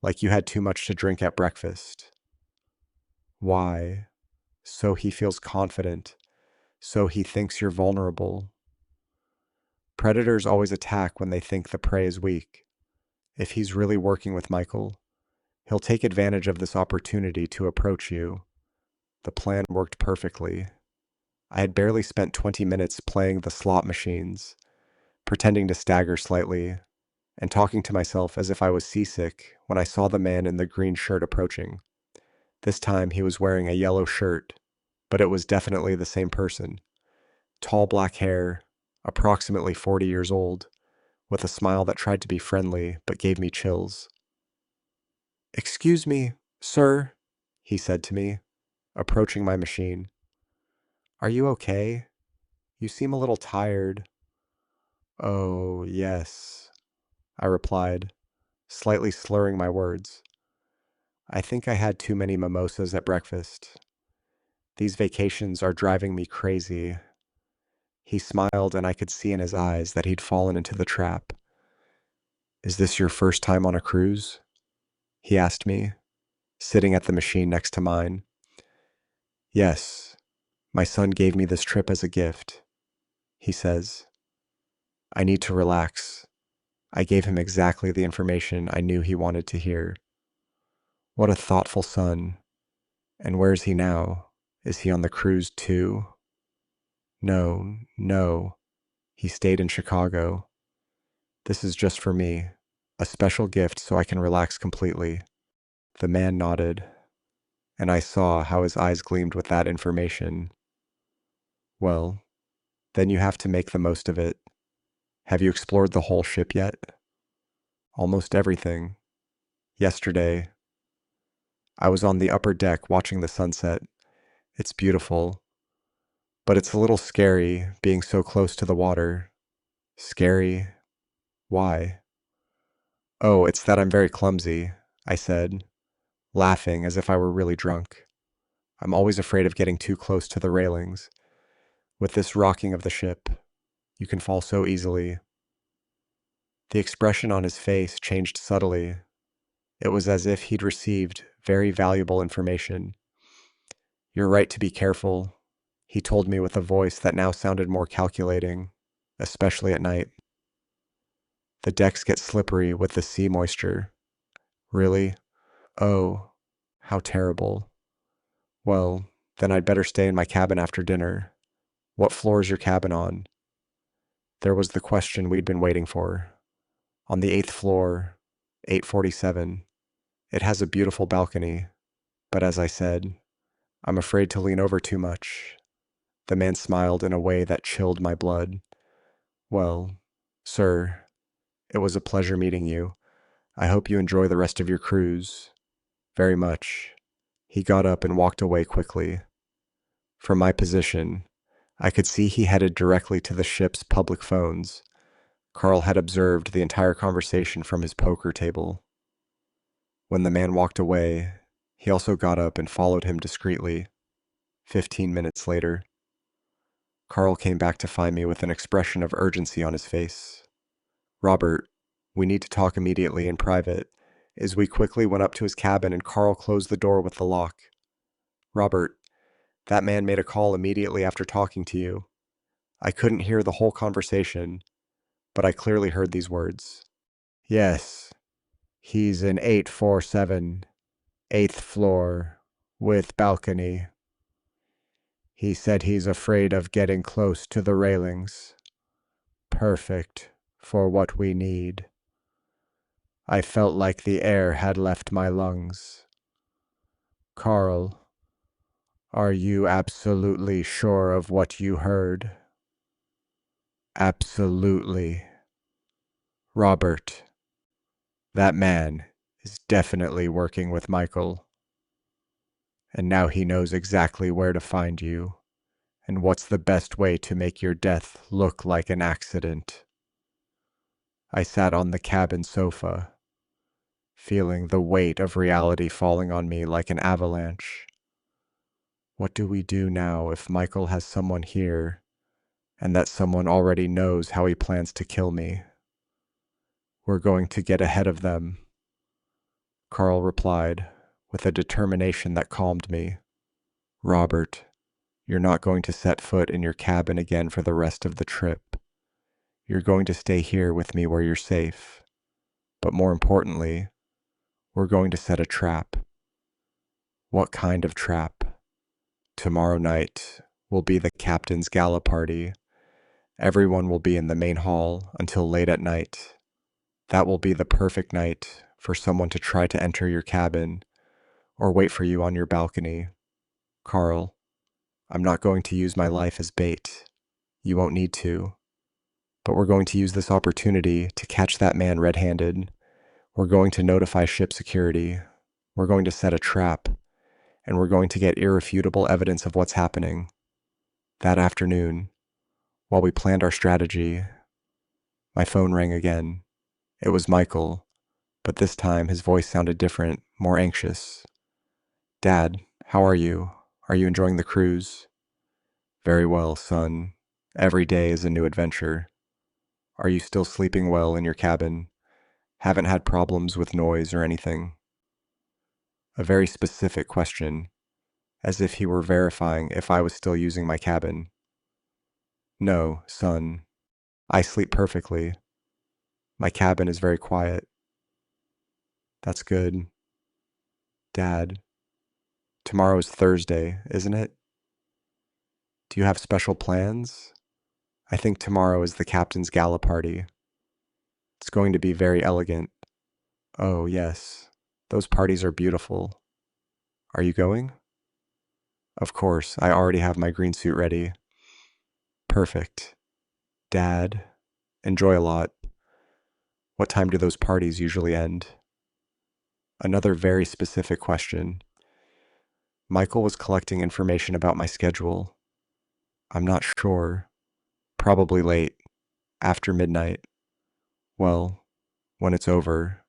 like you had too much to drink at breakfast. Why? So he feels confident, so he thinks you're vulnerable. Predators always attack when they think the prey is weak. If he's really working with Michael, he'll take advantage of this opportunity to approach you. The plan worked perfectly. I had barely spent 20 minutes playing the slot machines, pretending to stagger slightly, and talking to myself as if I was seasick when I saw the man in the green shirt approaching. This time he was wearing a yellow shirt, but it was definitely the same person. Tall black hair, approximately 40 years old, with a smile that tried to be friendly but gave me chills. "Excuse me, sir," he said to me, approaching my machine. "Are you okay? You seem a little tired." "Oh, yes," I replied, slightly slurring my words. "I think I had too many mimosas at breakfast. These vacations are driving me crazy." He smiled, and I could see in his eyes that he'd fallen into the trap. "Is this your first time on a cruise?" he asked me, sitting at the machine next to mine. "Yes, my son gave me this trip as a gift," he says. "I need to relax." I gave him exactly the information I knew he wanted to hear. What a thoughtful son. And where is he now? Is he on the cruise too? No, no. He stayed in Chicago. This is just for me. A special gift so I can relax completely. The man nodded, and I saw how his eyes gleamed with that information. Well, then you have to make the most of it. Have you explored the whole ship yet? Almost everything. Yesterday, I was on the upper deck watching the sunset. It's beautiful, but it's a little scary being so close to the water. Scary? Why? "Oh, it's that I'm very clumsy," I said, laughing as if I were really drunk. "I'm always afraid of getting too close to the railings. With this rocking of the ship, you can fall so easily." The expression on his face changed subtly. It was as if he'd received very valuable information. "You're right to be careful," he told me with a voice that now sounded more calculating, especially at night. "The decks get slippery with the sea moisture." "Really? Oh, how terrible. Well, then I'd better stay in my cabin after dinner. What floor is your cabin on?" There was the question we'd been waiting for. "On the 8th floor, 847. It has a beautiful balcony, but as I said, I'm afraid to lean over too much." The man smiled in a way that chilled my blood. "Well, sir, it was a pleasure meeting you. I hope you enjoy the rest of your cruise. Very much." He got up and walked away quickly. From my position, I could see he headed directly to the ship's public phones. Carl had observed the entire conversation from his poker table. When the man walked away, he also got up and followed him discreetly. 15 minutes later, Carl came back to find me with an expression of urgency on his face. "Robert, we need to talk immediately in private," as we quickly went up to his cabin and Carl closed the door with the lock. "Robert, that man made a call immediately after talking to you. I couldn't hear the whole conversation, but I clearly heard these words. Yes, he's in 847, 8th floor, with balcony. He said he's afraid of getting close to the railings." perfect for what we need. I felt like the air had left my lungs. Carl, are you absolutely sure of what you heard? Absolutely. Robert, that man is definitely working with Michael, and now he knows exactly where to find you and what's the best way to make your death look like an accident. I sat on the cabin sofa, feeling the weight of reality falling on me like an avalanche. What do we do now if Michael has someone here and that someone already knows how he plans to kill me? We're going to get ahead of them, Carl replied, with a determination that calmed me. Robert, you're not going to set foot in your cabin again for the rest of the trip. You're going to stay here with me where you're safe. But more importantly, we're going to set a trap. What kind of trap? Tomorrow night will be the captain's gala party. Everyone will be in the main hall until late at night. That will be the perfect night for someone to try to enter your cabin or wait for you on your balcony. Carl, I'm not going to use my life as bait. You won't need to. But we're going to use this opportunity to catch that man red-handed. We're going to notify ship security. We're going to set a trap. And we're going to get irrefutable evidence of what's happening. That afternoon, while we planned our strategy, my phone rang again. It was Michael, but this time his voice sounded different, more anxious. Dad, how are you? Are you enjoying the cruise? Very well, son. Every day is a new adventure. Are you still sleeping well in your cabin? Haven't had problems with noise or anything? A very specific question, as if he were verifying if I was still using my cabin. No, son. I sleep perfectly. My cabin is very quiet. That's good. Dad, tomorrow is Thursday, isn't it? Do you have special plans? I think tomorrow is the captain's gala party. It's going to be very elegant. Oh, yes. Those parties are beautiful. Are you going? Of course, I already have my green suit ready. Perfect. Dad, enjoy a lot. What time do those parties usually end? Another very specific question. Michael was collecting information about my schedule. I'm not sure. Probably late. After midnight. Well, when it's over,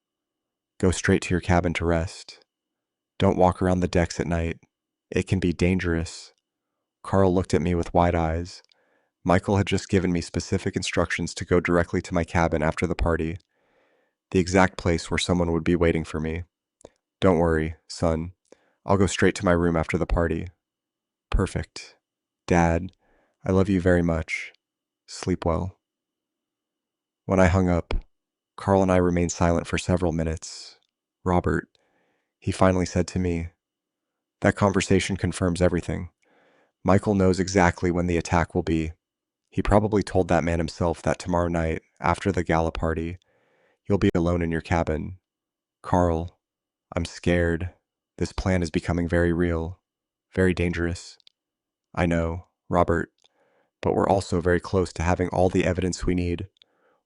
go straight to your cabin to rest. Don't walk around the decks at night. It can be dangerous. Carl looked at me with wide eyes. Michael had just given me specific instructions to go directly to my cabin after the party, the exact place where someone would be waiting for me. Don't worry, son. I'll go straight to my room after the party. Perfect. Dad, I love you very much. Sleep well. When I hung up, Carl and I remained silent for several minutes. Robert, he finally said to me, that conversation confirms everything. Michael knows exactly when the attack will be. He probably told that man himself that tomorrow night, after the gala party, you'll be alone in your cabin. Carl, I'm scared. This plan is becoming very real, very dangerous. I know, Robert, but we're also very close to having all the evidence we need.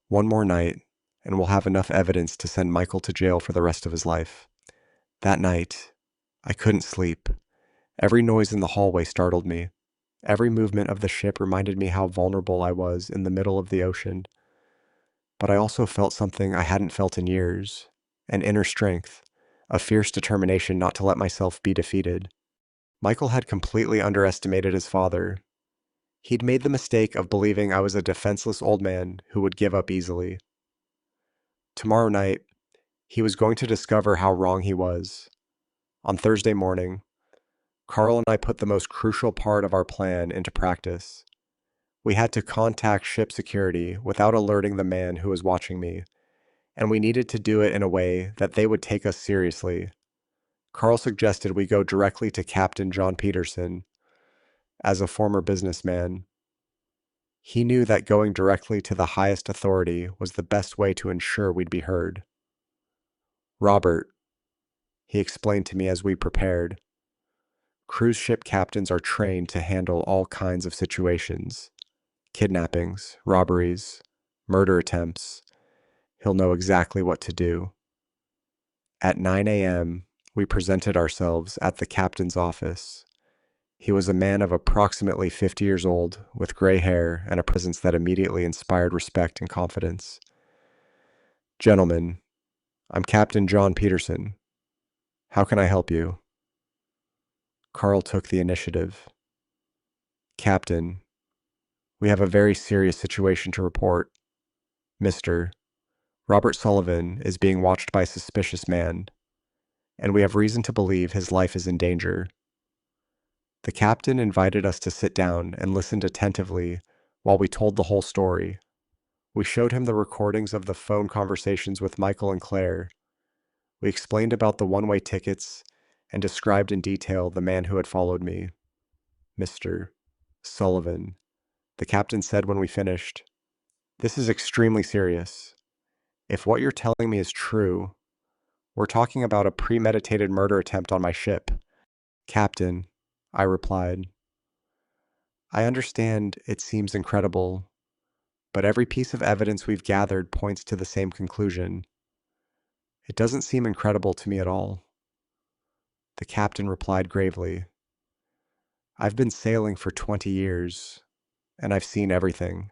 One more night, and we'll have enough evidence to send Michael to jail for the rest of his life. That night, I couldn't sleep. Every noise in the hallway startled me. Every movement of the ship reminded me how vulnerable I was in the middle of the ocean. But I also felt something I hadn't felt in years, an inner strength, a fierce determination not to let myself be defeated. Michael had completely underestimated his father. He'd made the mistake of believing I was a defenseless old man who would give up easily. Tomorrow night, he was going to discover how wrong he was. On Thursday morning, Carl and I put the most crucial part of our plan into practice. We had to contact ship security without alerting the man who was watching me, and we needed to do it in a way that they would take us seriously. Carl suggested we go directly to Captain John Peterson. As a former businessman, He knew that going directly to the highest authority was the best way to ensure we'd be heard. Robert, he explained to me as we prepared, cruise ship captains are trained to handle all kinds of situations: kidnappings, robberies, murder attempts. He'll know exactly what to do. At 9 a.m., we presented ourselves at the captain's office. He was a man of approximately 50 years old, with gray hair and a presence that immediately inspired respect and confidence. Gentlemen, I'm Captain John Peterson. How can I help you? Carl took the initiative. Captain, we have a very serious situation to report. Mr. Robert Sullivan is being watched by a suspicious man, and we have reason to believe his life is in danger. The captain invited us to sit down and listened attentively while we told the whole story. We showed him the recordings of the phone conversations with Michael and Claire. We explained about the one-way tickets and described in detail the man who had followed me. Mr. Sullivan, the captain said when we finished, this is extremely serious. If what you're telling me is true, we're talking about a premeditated murder attempt on my ship. Captain, I replied, I understand it seems incredible, but every piece of evidence we've gathered points to the same conclusion. It doesn't seem incredible to me at all. The captain replied gravely, I've been sailing for 20 years, and I've seen everything.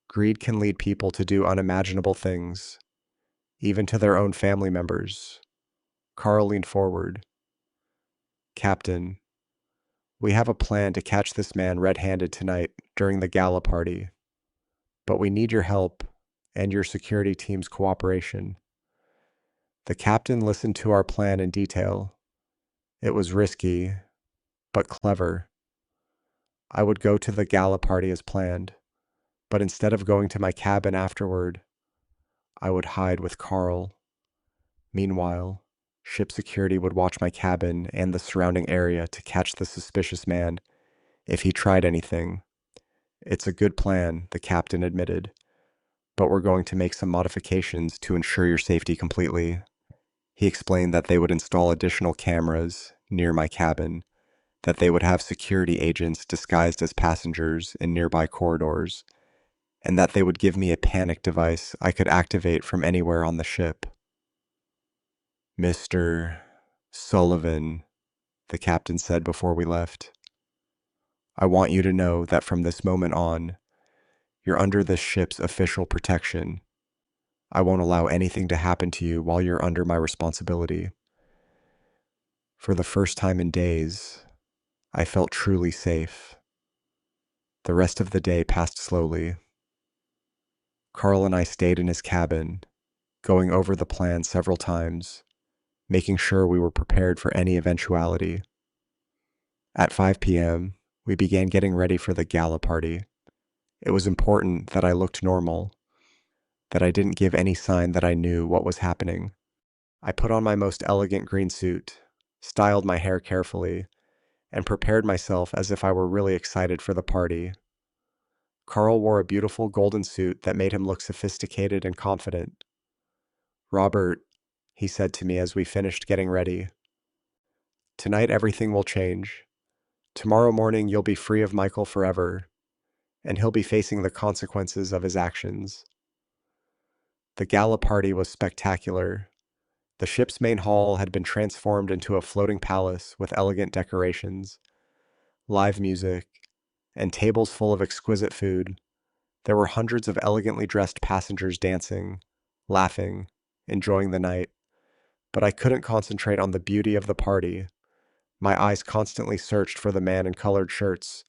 Greed can lead people to do unimaginable things, even to their own family members. Carl leaned forward. Captain, we have a plan to catch this man red-handed tonight during the gala party, but we need your help and your security team's cooperation. The captain listened to our plan in detail. It was risky, but clever. I would go to the gala party as planned, but instead of going to my cabin afterward, I would hide with Carl. Meanwhile, ship security would watch my cabin and the surrounding area to catch the suspicious man if he tried anything. It's a good plan, the captain admitted, but we're going to make some modifications to ensure your safety completely. He explained that they would install additional cameras near my cabin, that they would have security agents disguised as passengers in nearby corridors, and that they would give me a panic device I could activate from anywhere on the ship. Mr. Sullivan, the captain said before we left, I want you to know that from this moment on, you're under this ship's official protection. I won't allow anything to happen to you while you're under my responsibility. For the first time in days, I felt truly safe. The rest of the day passed slowly. Carl and I stayed in his cabin, going over the plan several times, making sure we were prepared for any eventuality. At 5 p.m., we began getting ready for the gala party. It was important that I looked normal, that I didn't give any sign that I knew what was happening. I put on my most elegant green suit, styled my hair carefully, and prepared myself as if I were really excited for the party. Carl wore a beautiful golden suit that made him look sophisticated and confident. Robert, he said to me as we finished getting ready, tonight everything will change. Tomorrow morning you'll be free of Michael forever, and he'll be facing the consequences of his actions. The gala party was spectacular. The ship's main hall had been transformed into a floating palace with elegant decorations, live music, and tables full of exquisite food. There were hundreds of elegantly dressed passengers dancing, laughing, enjoying the night, but I couldn't concentrate on the beauty of the party. My eyes constantly searched for the man in colored shirts,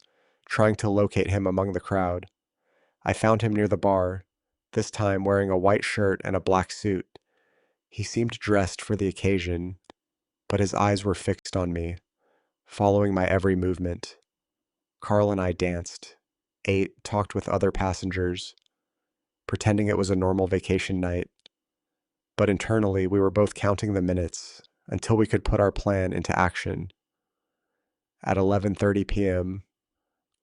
trying to locate him among the crowd. I found him near the bar, this time wearing a white shirt and a black suit. He seemed dressed for the occasion, but his eyes were fixed on me, following my every movement. Carl and I danced, ate, talked with other passengers, pretending it was a normal vacation night. But internally, we were both counting the minutes until we could put our plan into action. At 11:30 p.m.,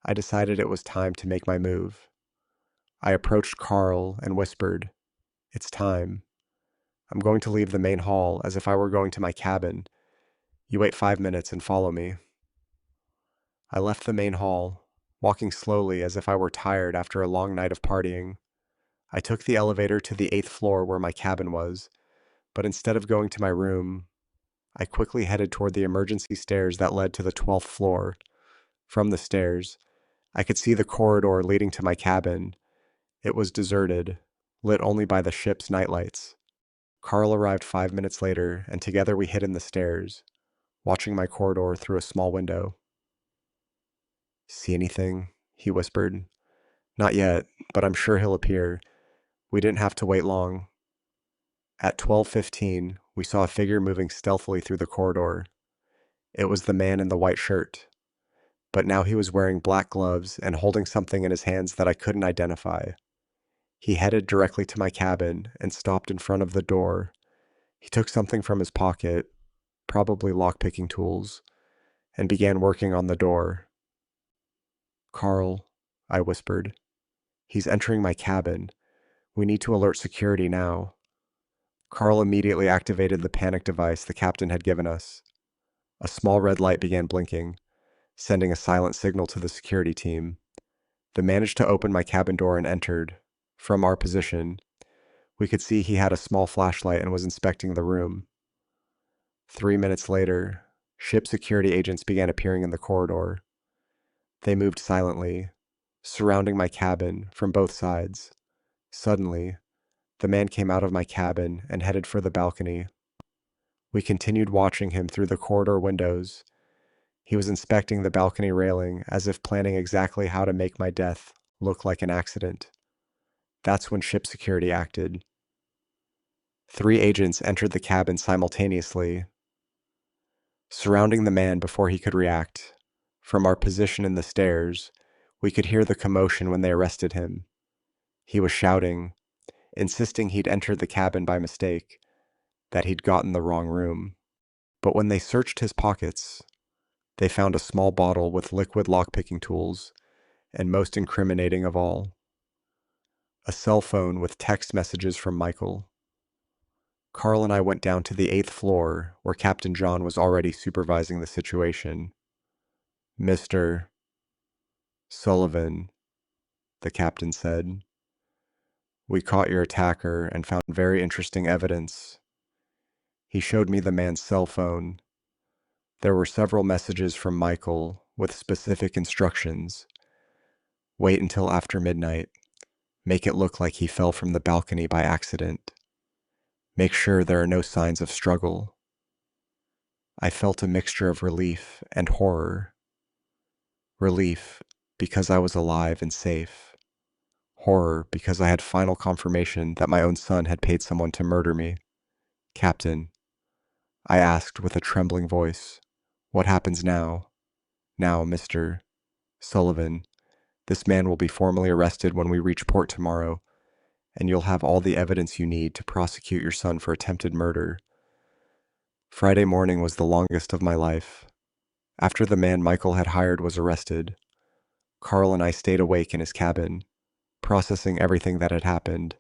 I decided it was time to make my move. I approached Carl and whispered, "It's time. I'm going to leave the main hall as if I were going to my cabin. You wait 5 minutes and follow me." I left the main hall, walking slowly as if I were tired after a long night of partying. I took the elevator to the 8th floor where my cabin was, but instead of going to my room, I quickly headed toward the emergency stairs that led to the 12th floor. From the stairs, I could see the corridor leading to my cabin. It was deserted, lit only by the ship's nightlights. Carl arrived 5 minutes later, and together we hid in the stairs, watching my corridor through a small window. "See anything?" he whispered. "Not yet, but I'm sure he'll appear." We didn't have to wait long. At 12:15, we saw a figure moving stealthily through the corridor. It was the man in the white shirt, but now he was wearing black gloves and holding something in his hands that I couldn't identify. He headed directly to my cabin and stopped in front of the door. He took something from his pocket, probably lockpicking tools, and began working on the door. "Carl," I whispered, "he's entering my cabin. We need to alert security now." Carl immediately activated the panic device the captain had given us. A small red light began blinking, sending a silent signal to the security team. They managed to open my cabin door and entered. From our position, we could see he had a small flashlight and was inspecting the room. 3 minutes later, ship security agents began appearing in the corridor. They moved silently, surrounding my cabin from both sides. Suddenly, the man came out of my cabin and headed for the balcony. We continued watching him through the corridor windows. He was inspecting the balcony railing as if planning exactly how to make my death look like an accident. That's when ship security acted. 3 agents entered the cabin simultaneously, surrounding the man before he could react. From our position in the stairs, we could hear the commotion when they arrested him. He was shouting, insisting he'd entered the cabin by mistake, that he'd gotten the wrong room. But when they searched his pockets, they found a small bottle with liquid lockpicking tools, and most incriminating of all, a cell phone with text messages from Michael. Carl and I went down to the 8th floor, where Captain John was already supervising the situation. "Mr. Sullivan," the captain said, "we caught your attacker and found very interesting evidence." He showed me the man's cell phone. There were several messages from Michael with specific instructions. "Wait until after midnight. Make it look like he fell from the balcony by accident. Make sure there are no signs of struggle." I felt a mixture of relief and horror. Relief because I was alive and safe. Horror because I had final confirmation that my own son had paid someone to murder me. "Captain," I asked with a trembling voice, "what happens now? Now, Mr. Sullivan, this man will be formally arrested when we reach port tomorrow, and you'll have all the evidence you need to prosecute your son for attempted murder." Friday morning was the longest of my life. After the man Michael had hired was arrested, Carl and I stayed awake in his cabin, processing everything that had happened.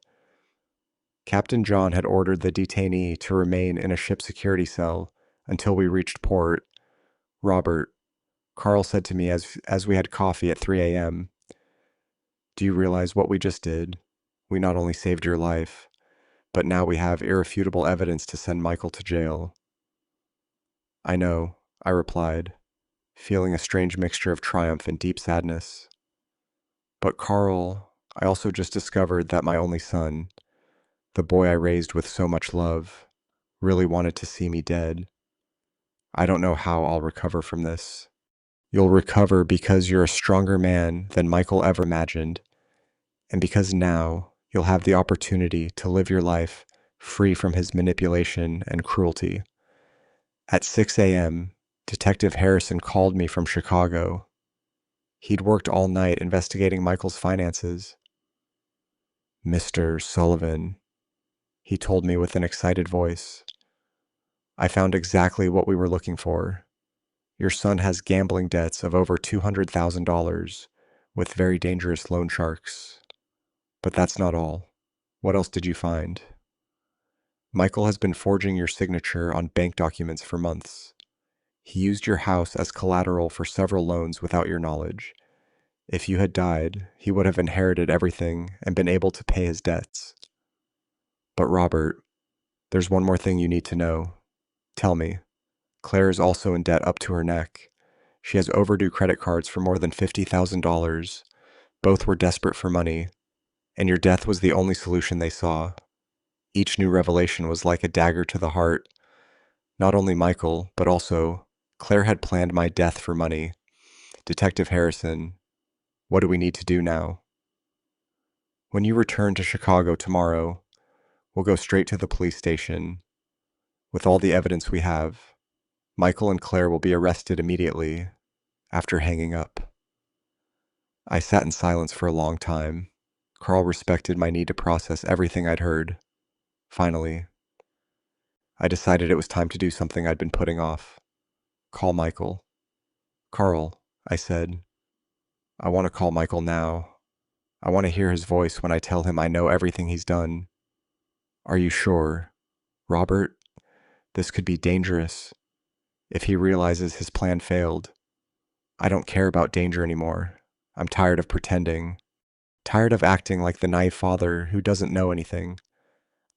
Captain John had ordered the detainee to remain in a ship security cell until we reached port. "Robert," Carl said to me as we had coffee at 3 a.m., "do you realize what we just did? We not only saved your life, but now we have irrefutable evidence to send Michael to jail." "I know," I replied, feeling a strange mixture of triumph and deep sadness. "But Carl, I also just discovered that my only son, the boy I raised with so much love, really wanted to see me dead. I don't know how I'll recover from this." "You'll recover because you're a stronger man than Michael ever imagined, and because now you'll have the opportunity to live your life free from his manipulation and cruelty." At 6 a.m., Detective Harrison called me from Chicago. He'd worked all night investigating Michael's finances. "Mr. Sullivan," he told me with an excited voice, "I found exactly what we were looking for. Your son has gambling debts of over $200,000, with very dangerous loan sharks. But that's not all. What else did you find? Michael has been forging your signature on bank documents for months. He used your house as collateral for several loans without your knowledge. If you had died, he would have inherited everything and been able to pay his debts. But Robert, there's one more thing you need to know. Tell me. Claire is also in debt up to her neck. She has overdue credit cards for more than $50,000. Both were desperate for money, and your death was the only solution they saw. Each new revelation was like a dagger to the heart. Not only Michael, but also Claire had planned my death for money. Detective Harrison, what do we need to do now? When you return to Chicago tomorrow, we'll go straight to the police station. With all the evidence we have, Michael and Claire will be arrested immediately after hanging up. I sat in silence for a long time. Carl respected my need to process everything I'd heard. Finally, I decided it was time to do something I'd been putting off. Call Michael. Carl, I said, I want to call Michael now. I want to hear his voice when I tell him I know everything he's done. Are you sure? Robert, this could be dangerous. If he realizes his plan failed, I don't care about danger anymore. I'm tired of pretending. Tired of acting like the naive father who doesn't know anything.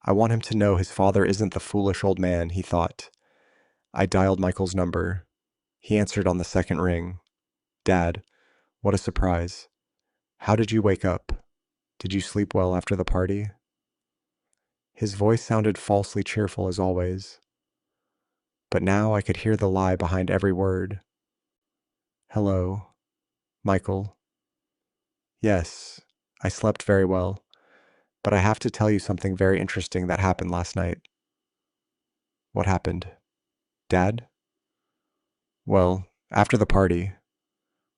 I want him to know his father isn't the foolish old man he thought. I dialed Michael's number. He answered on the second ring. Dad, what a surprise. How did you wake up? Did you sleep well after the party? His voice sounded falsely cheerful as always. But now I could hear the lie behind every word. Hello, Michael. Yes, I slept very well, but I have to tell you something very interesting that happened last night. What happened? Dad? Well, after the party,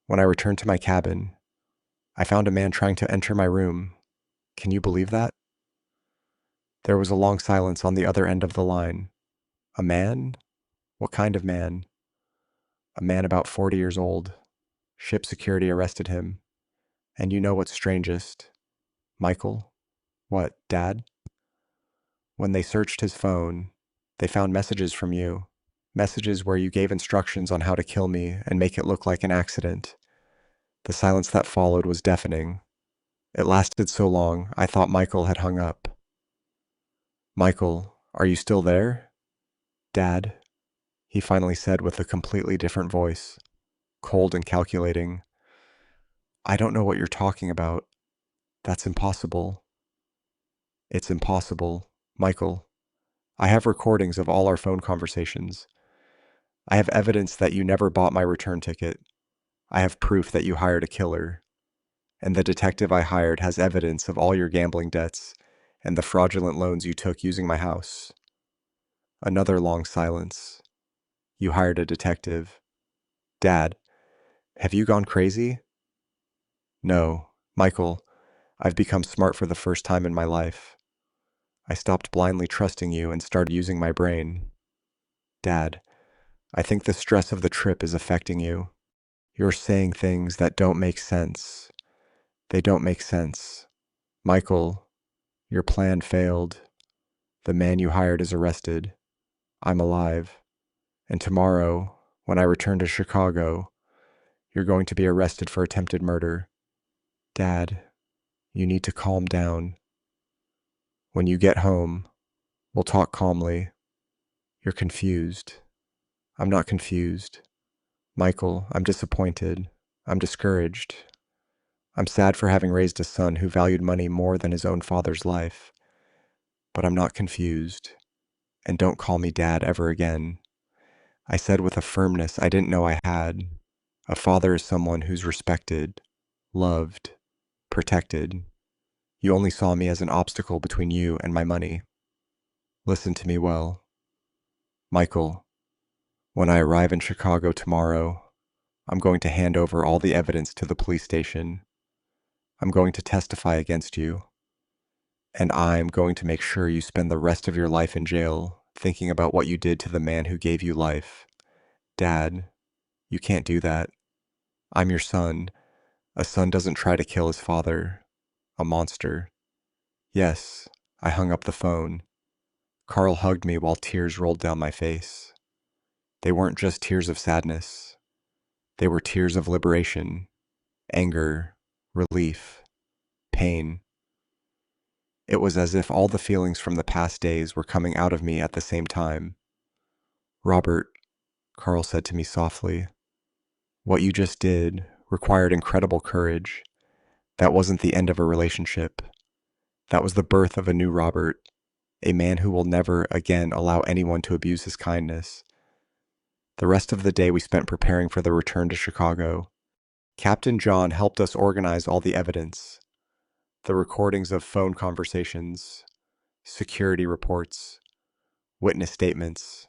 when I returned to my cabin, I found a man trying to enter my room. Can you believe that? There was a long silence on the other end of the line. A man? What kind of man? A man about 40 years old. Ship security arrested him. And you know what's strangest? Michael? What, Dad? When they searched his phone, they found messages from you. Messages where you gave instructions on how to kill me and make it look like an accident. The silence that followed was deafening. It lasted so long, I thought Michael had hung up. Michael, are you still there? Dad, he finally said with a completely different voice, cold and calculating. I don't know what you're talking about. That's impossible. It's impossible. Michael, I have recordings of all our phone conversations. I have evidence that you never bought my return ticket. I have proof that you hired a killer. And the detective I hired has evidence of all your gambling debts and the fraudulent loans you took using my house. Another long silence. You hired a detective. Dad, have you gone crazy? No, Michael, I've become smart for the first time in my life. I stopped blindly trusting you and started using my brain. Dad, I think the stress of the trip is affecting you. You're saying things that don't make sense. They don't make sense. Michael, your plan failed. The man you hired is arrested. I'm alive. And tomorrow, when I return to Chicago, you're going to be arrested for attempted murder. Dad, you need to calm down. When you get home, we'll talk calmly. You're confused. I'm not confused. Michael, I'm disappointed. I'm discouraged. I'm sad for having raised a son who valued money more than his own father's life. But I'm not confused. And don't call me Dad ever again. I said with a firmness I didn't know I had. A father is someone who's respected, loved, protected. You only saw me as an obstacle between you and my money. Listen to me well. Michael, when I arrive in Chicago tomorrow, I'm going to hand over all the evidence to the police station. I'm going to testify against you. And I'm going to make sure you spend the rest of your life in jail thinking about what you did to the man who gave you life. Dad, you can't do that. I'm your son. A son doesn't try to kill his father. A monster. Yes, I hung up the phone. Carl hugged me while tears rolled down my face. They weren't just tears of sadness. They were tears of liberation, anger, relief, pain. It was as if all the feelings from the past days were coming out of me at the same time. Robert, Carl said to me softly, what you just did required incredible courage. That wasn't the end of a relationship. That was the birth of a new Robert, a man who will never again allow anyone to abuse his kindness. The rest of the day we spent preparing for the return to Chicago. Captain John helped us organize all the evidence, the recordings of phone conversations, security reports, witness statements,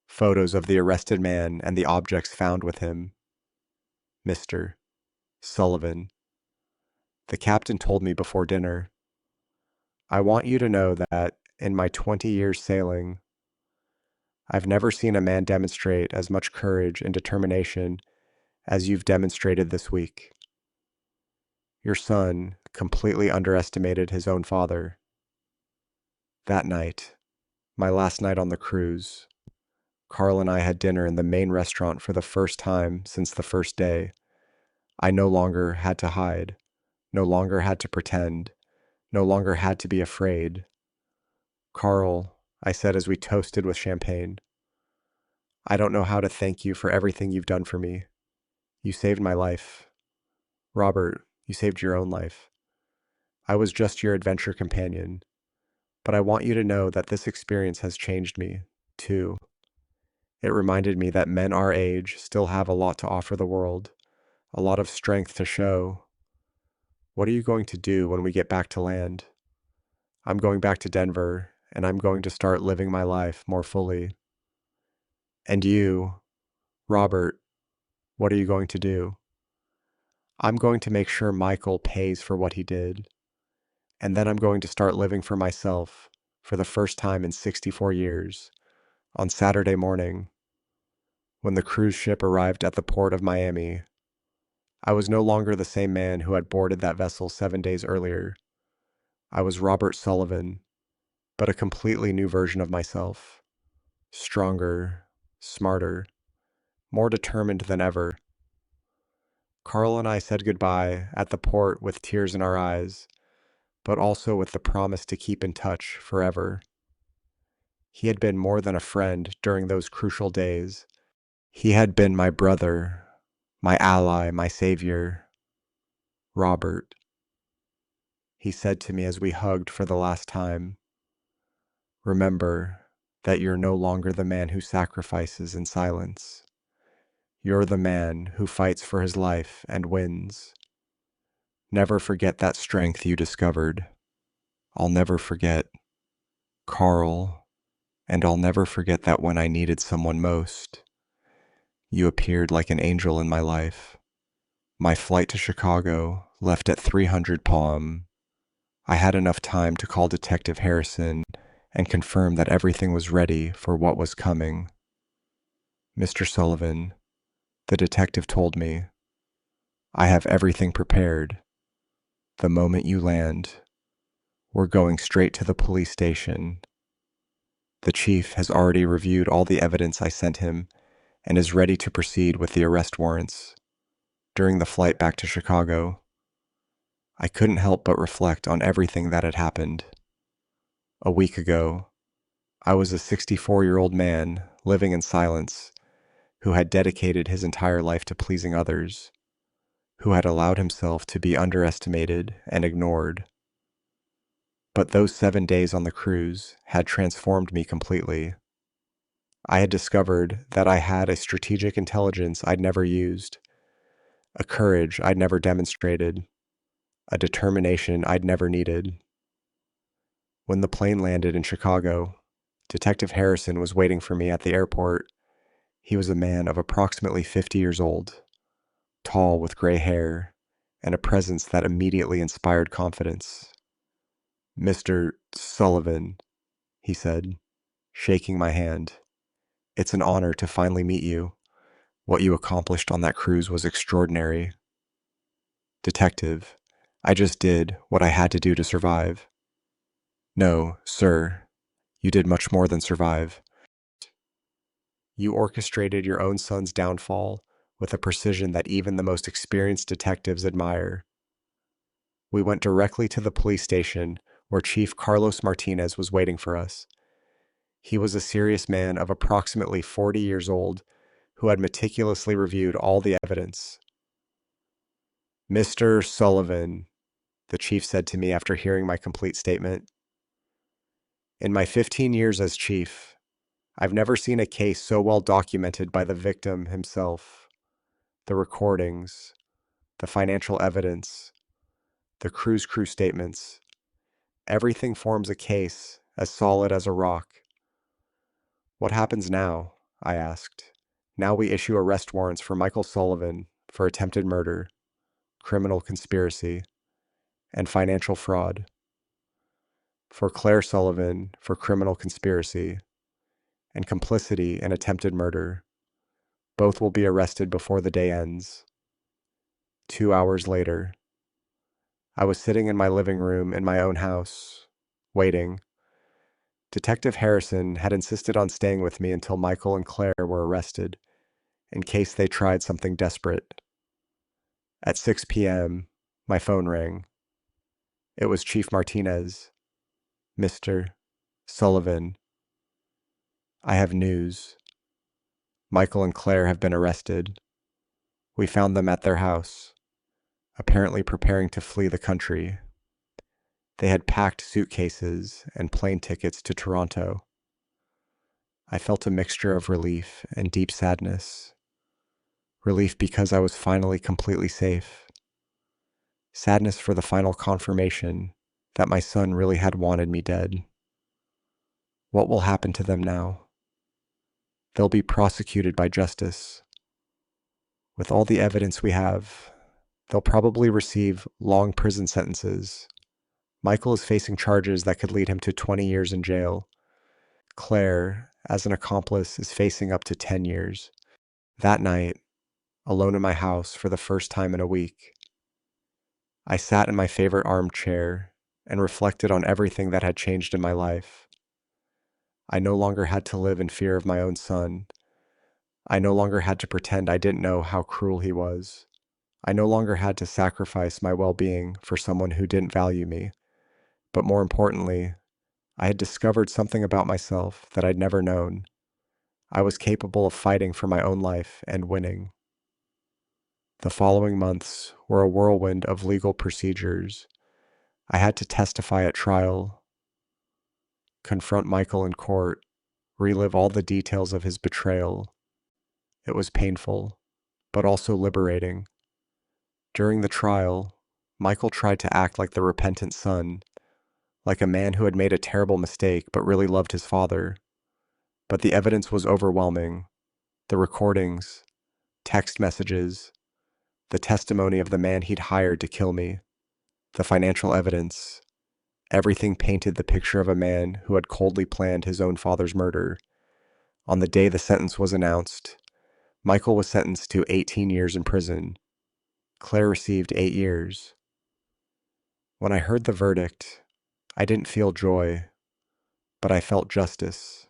photos of the arrested man and the objects found with him. Mr. Sullivan. The captain told me before dinner, I want you to know that in my 20 years sailing, I've never seen a man demonstrate as much courage and determination as you've demonstrated this week. Your son completely underestimated his own father. That night, my last night on the cruise, Carl and I had dinner in the main restaurant for the first time since the first day. I no longer had to hide, no longer had to pretend, no longer had to be afraid. Carl, I said as we toasted with champagne, I don't know how to thank you for everything you've done for me. You saved my life. Robert, you saved your own life. I was just your adventure companion, but I want you to know that this experience has changed me, too. It reminded me that men our age still have a lot to offer the world, a lot of strength to show. What are you going to do when we get back to land? I'm going back to Denver, and I'm going to start living my life more fully. And you, Robert, what are you going to do? I'm going to make sure Michael pays for what he did, and then I'm going to start living for myself for the first time in 64 years. On Saturday morning, when the cruise ship arrived at the port of Miami, I was no longer the same man who had boarded that vessel 7 days earlier. I was Robert Sullivan, but a completely new version of myself. Stronger, smarter, more determined than ever. Carl and I said goodbye at the port with tears in our eyes, but also with the promise to keep in touch forever. He had been more than a friend during those crucial days. He had been my brother, my ally, my savior. Robert, he said to me as we hugged for the last time, remember that you're no longer the man who sacrifices in silence. You're the man who fights for his life and wins. Never forget that strength you discovered. I'll never forget, Carl, and I'll never forget that when I needed someone most, you appeared like an angel in my life. My flight to Chicago left at 300 Palm. I had enough time to call Detective Harrison and confirm that everything was ready for what was coming. Mr. Sullivan, the detective told me, I have everything prepared. The moment you land, we're going straight to the police station. The chief has already reviewed all the evidence I sent him and is ready to proceed with the arrest warrants. During the flight back to Chicago, I couldn't help but reflect on everything that had happened. A week ago, I was a 64-year-old man living in silence who had dedicated his entire life to pleasing others, who had allowed himself to be underestimated and ignored. But those 7 days on the cruise had transformed me completely. I had discovered that I had a strategic intelligence I'd never used, a courage I'd never demonstrated, a determination I'd never needed. When the plane landed in Chicago, Detective Harrison was waiting for me at the airport. He was a man of approximately 50 years old, tall with gray hair, and a presence that immediately inspired confidence. Mr. Sullivan, he said, shaking my hand. It's an honor to finally meet you. What you accomplished on that cruise was extraordinary. Detective, I just did what I had to do to survive. No, sir, you did much more than survive. You orchestrated your own son's downfall with a precision that even the most experienced detectives admire. We went directly to the police station where Chief Carlos Martinez was waiting for us. He was a serious man of approximately 40 years old who had meticulously reviewed all the evidence. Mr. Sullivan, the chief said to me after hearing my complete statement, in my 15 years as chief, I've never seen a case so well documented by the victim himself. The recordings, the financial evidence, the cruise crew statements, everything forms a case as solid as a rock. What happens now? I asked. Now we issue arrest warrants for Michael Sullivan for attempted murder, criminal conspiracy, and financial fraud, for Claire Sullivan for criminal conspiracy and complicity in attempted murder. Both will be arrested before the day ends. 2 hours later, I was sitting in my living room in my own house, waiting. Detective Harrison had insisted on staying with me until Michael and Claire were arrested, in case they tried something desperate. At 6 p.m., my phone rang. It was Chief Martinez. Mr. Sullivan, I have news. Michael and Claire have been arrested. We found them at their house, apparently preparing to flee the country. They had packed suitcases and plane tickets to Toronto. I felt a mixture of relief and deep sadness. Relief because I was finally completely safe. Sadness for the final confirmation that my son really had wanted me dead. What will happen to them now? They'll be prosecuted by justice. With all the evidence we have, they'll probably receive long prison sentences. Michael is facing charges that could lead him to 20 years in jail. Claire, as an accomplice, is facing up to 10 years. That night, alone in my house for the first time in a week, I sat in my favorite armchair and reflected on everything that had changed in my life. I no longer had to live in fear of my own son. I no longer had to pretend I didn't know how cruel he was. I no longer had to sacrifice my well-being for someone who didn't value me. But more importantly, I had discovered something about myself that I'd never known. I was capable of fighting for my own life and winning. The following months were a whirlwind of legal procedures. I had to testify at trial, confront Michael in court, relive all the details of his betrayal. It was painful, but also liberating. During the trial, Michael tried to act like the repentant son, like a man who had made a terrible mistake but really loved his father. But the evidence was overwhelming. The recordings, text messages, the testimony of the man he'd hired to kill me, the financial evidence, everything painted the picture of a man who had coldly planned his own father's murder. On the day the sentence was announced, Michael was sentenced to 18 years in prison. Claire received 8 years. When I heard the verdict, I didn't feel joy, but I felt justice.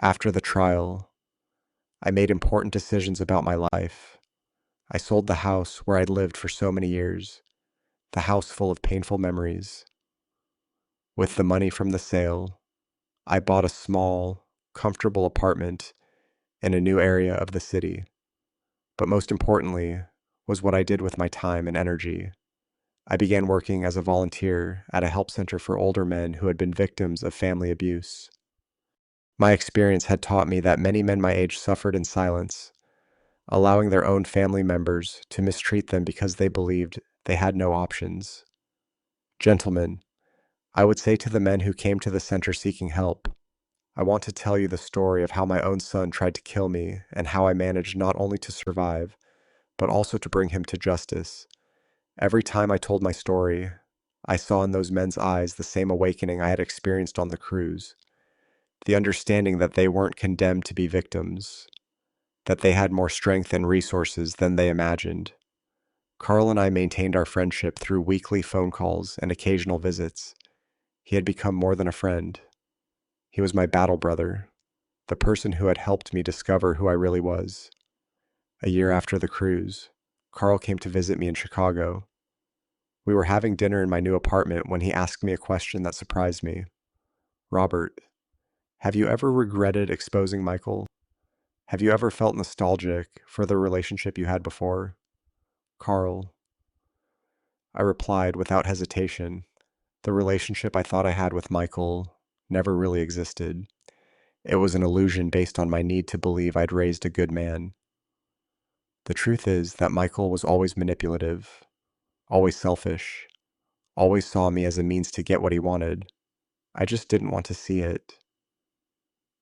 After the trial, I made important decisions about my life. I sold the house where I'd lived for so many years, the house full of painful memories. With the money from the sale, I bought a small, comfortable apartment in a new area of the city. But most importantly was what I did with my time and energy. I began working as a volunteer at a help center for older men who had been victims of family abuse. My experience had taught me that many men my age suffered in silence, allowing their own family members to mistreat them because they believed they had no options. Gentlemen, I would say to the men who came to the center seeking help, I want to tell you the story of how my own son tried to kill me and how I managed not only to survive, but also to bring him to justice. Every time I told my story, I saw in those men's eyes the same awakening I had experienced on the cruise, the understanding that they weren't condemned to be victims, that they had more strength and resources than they imagined. Carl and I maintained our friendship through weekly phone calls and occasional visits. He had become more than a friend. He was my battle brother, the person who had helped me discover who I really was. A year after the cruise, Carl came to visit me in Chicago. We were having dinner in my new apartment when he asked me a question that surprised me. Robert, have you ever regretted exposing Michael? Have you ever felt nostalgic for the relationship you had before? Carl, I replied without hesitation. The relationship I thought I had with Michael never really existed. It was an illusion based on my need to believe I'd raised a good man. The truth is that Michael was always manipulative, always selfish, always saw me as a means to get what he wanted. I just didn't want to see it.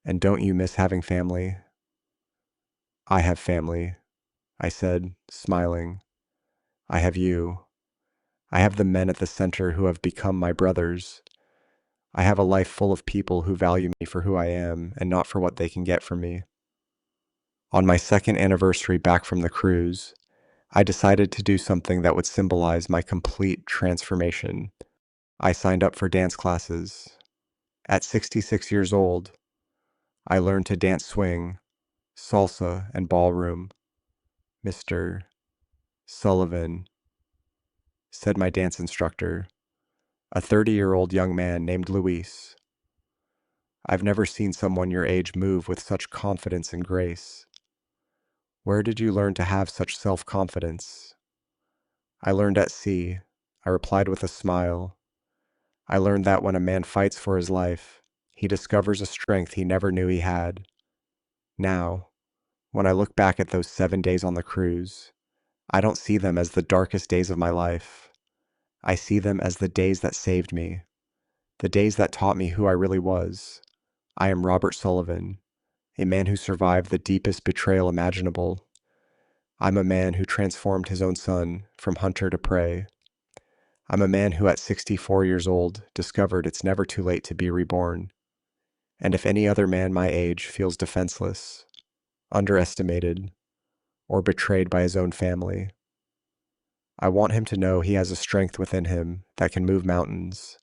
And don't you miss having family? I have family, I said, smiling. I have you. I have the men at the center who have become my brothers. I have a life full of people who value me for who I am and not for what they can get from me. On my second anniversary back from the cruise, I decided to do something that would symbolize my complete transformation. I signed up for dance classes. At 66 years old, I learned to dance swing, salsa, and ballroom. Mr. Sullivan, said my dance instructor, a 30-year-old young man named Luis. I've never seen someone your age move with such confidence and grace. Where did you learn to have such self-confidence? I learned at sea, I replied with a smile. I learned that when a man fights for his life, he discovers a strength he never knew he had. Now, when I look back at those 7 days on the cruise, I don't see them as the darkest days of my life. I see them as the days that saved me, the days that taught me who I really was. I am Robert Sullivan, a man who survived the deepest betrayal imaginable. I'm a man who transformed his own son from hunter to prey. I'm a man who at 64 years old discovered it's never too late to be reborn. And if any other man my age feels defenseless, underestimated, or betrayed by his own family, I want him to know he has a strength within him that can move mountains.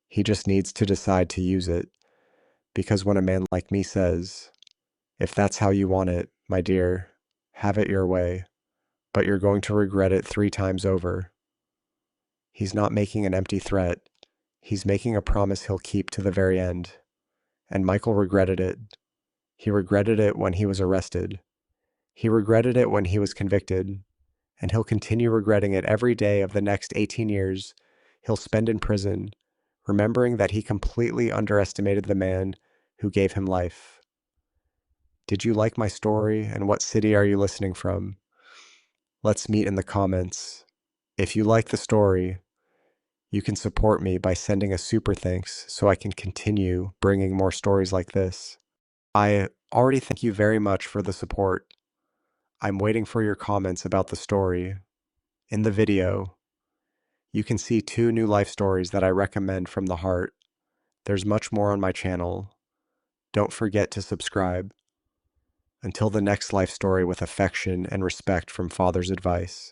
He just needs to decide to use it, because when a man like me says, "If that's how you want it, my dear, have it your way, but you're going to regret it 3 times over," he's not making an empty threat. He's making a promise he'll keep to the very end. And Michael regretted it. He regretted it when he was arrested. He regretted it when he was convicted. And he'll continue regretting it every day of the next 18 years he'll spend in prison, remembering that he completely underestimated the man who gave him life. Did you like my story, and what city are you listening from? Let's meet in the comments. If you like the story, you can support me by sending a super thanks so I can continue bringing more stories like this. I already thank you very much for the support. I'm waiting for your comments about the story. In the video, you can see 2 new life stories that I recommend from the heart. There's much more on my channel. Don't forget to subscribe. Until the next life story with affection and respect from Father's advice.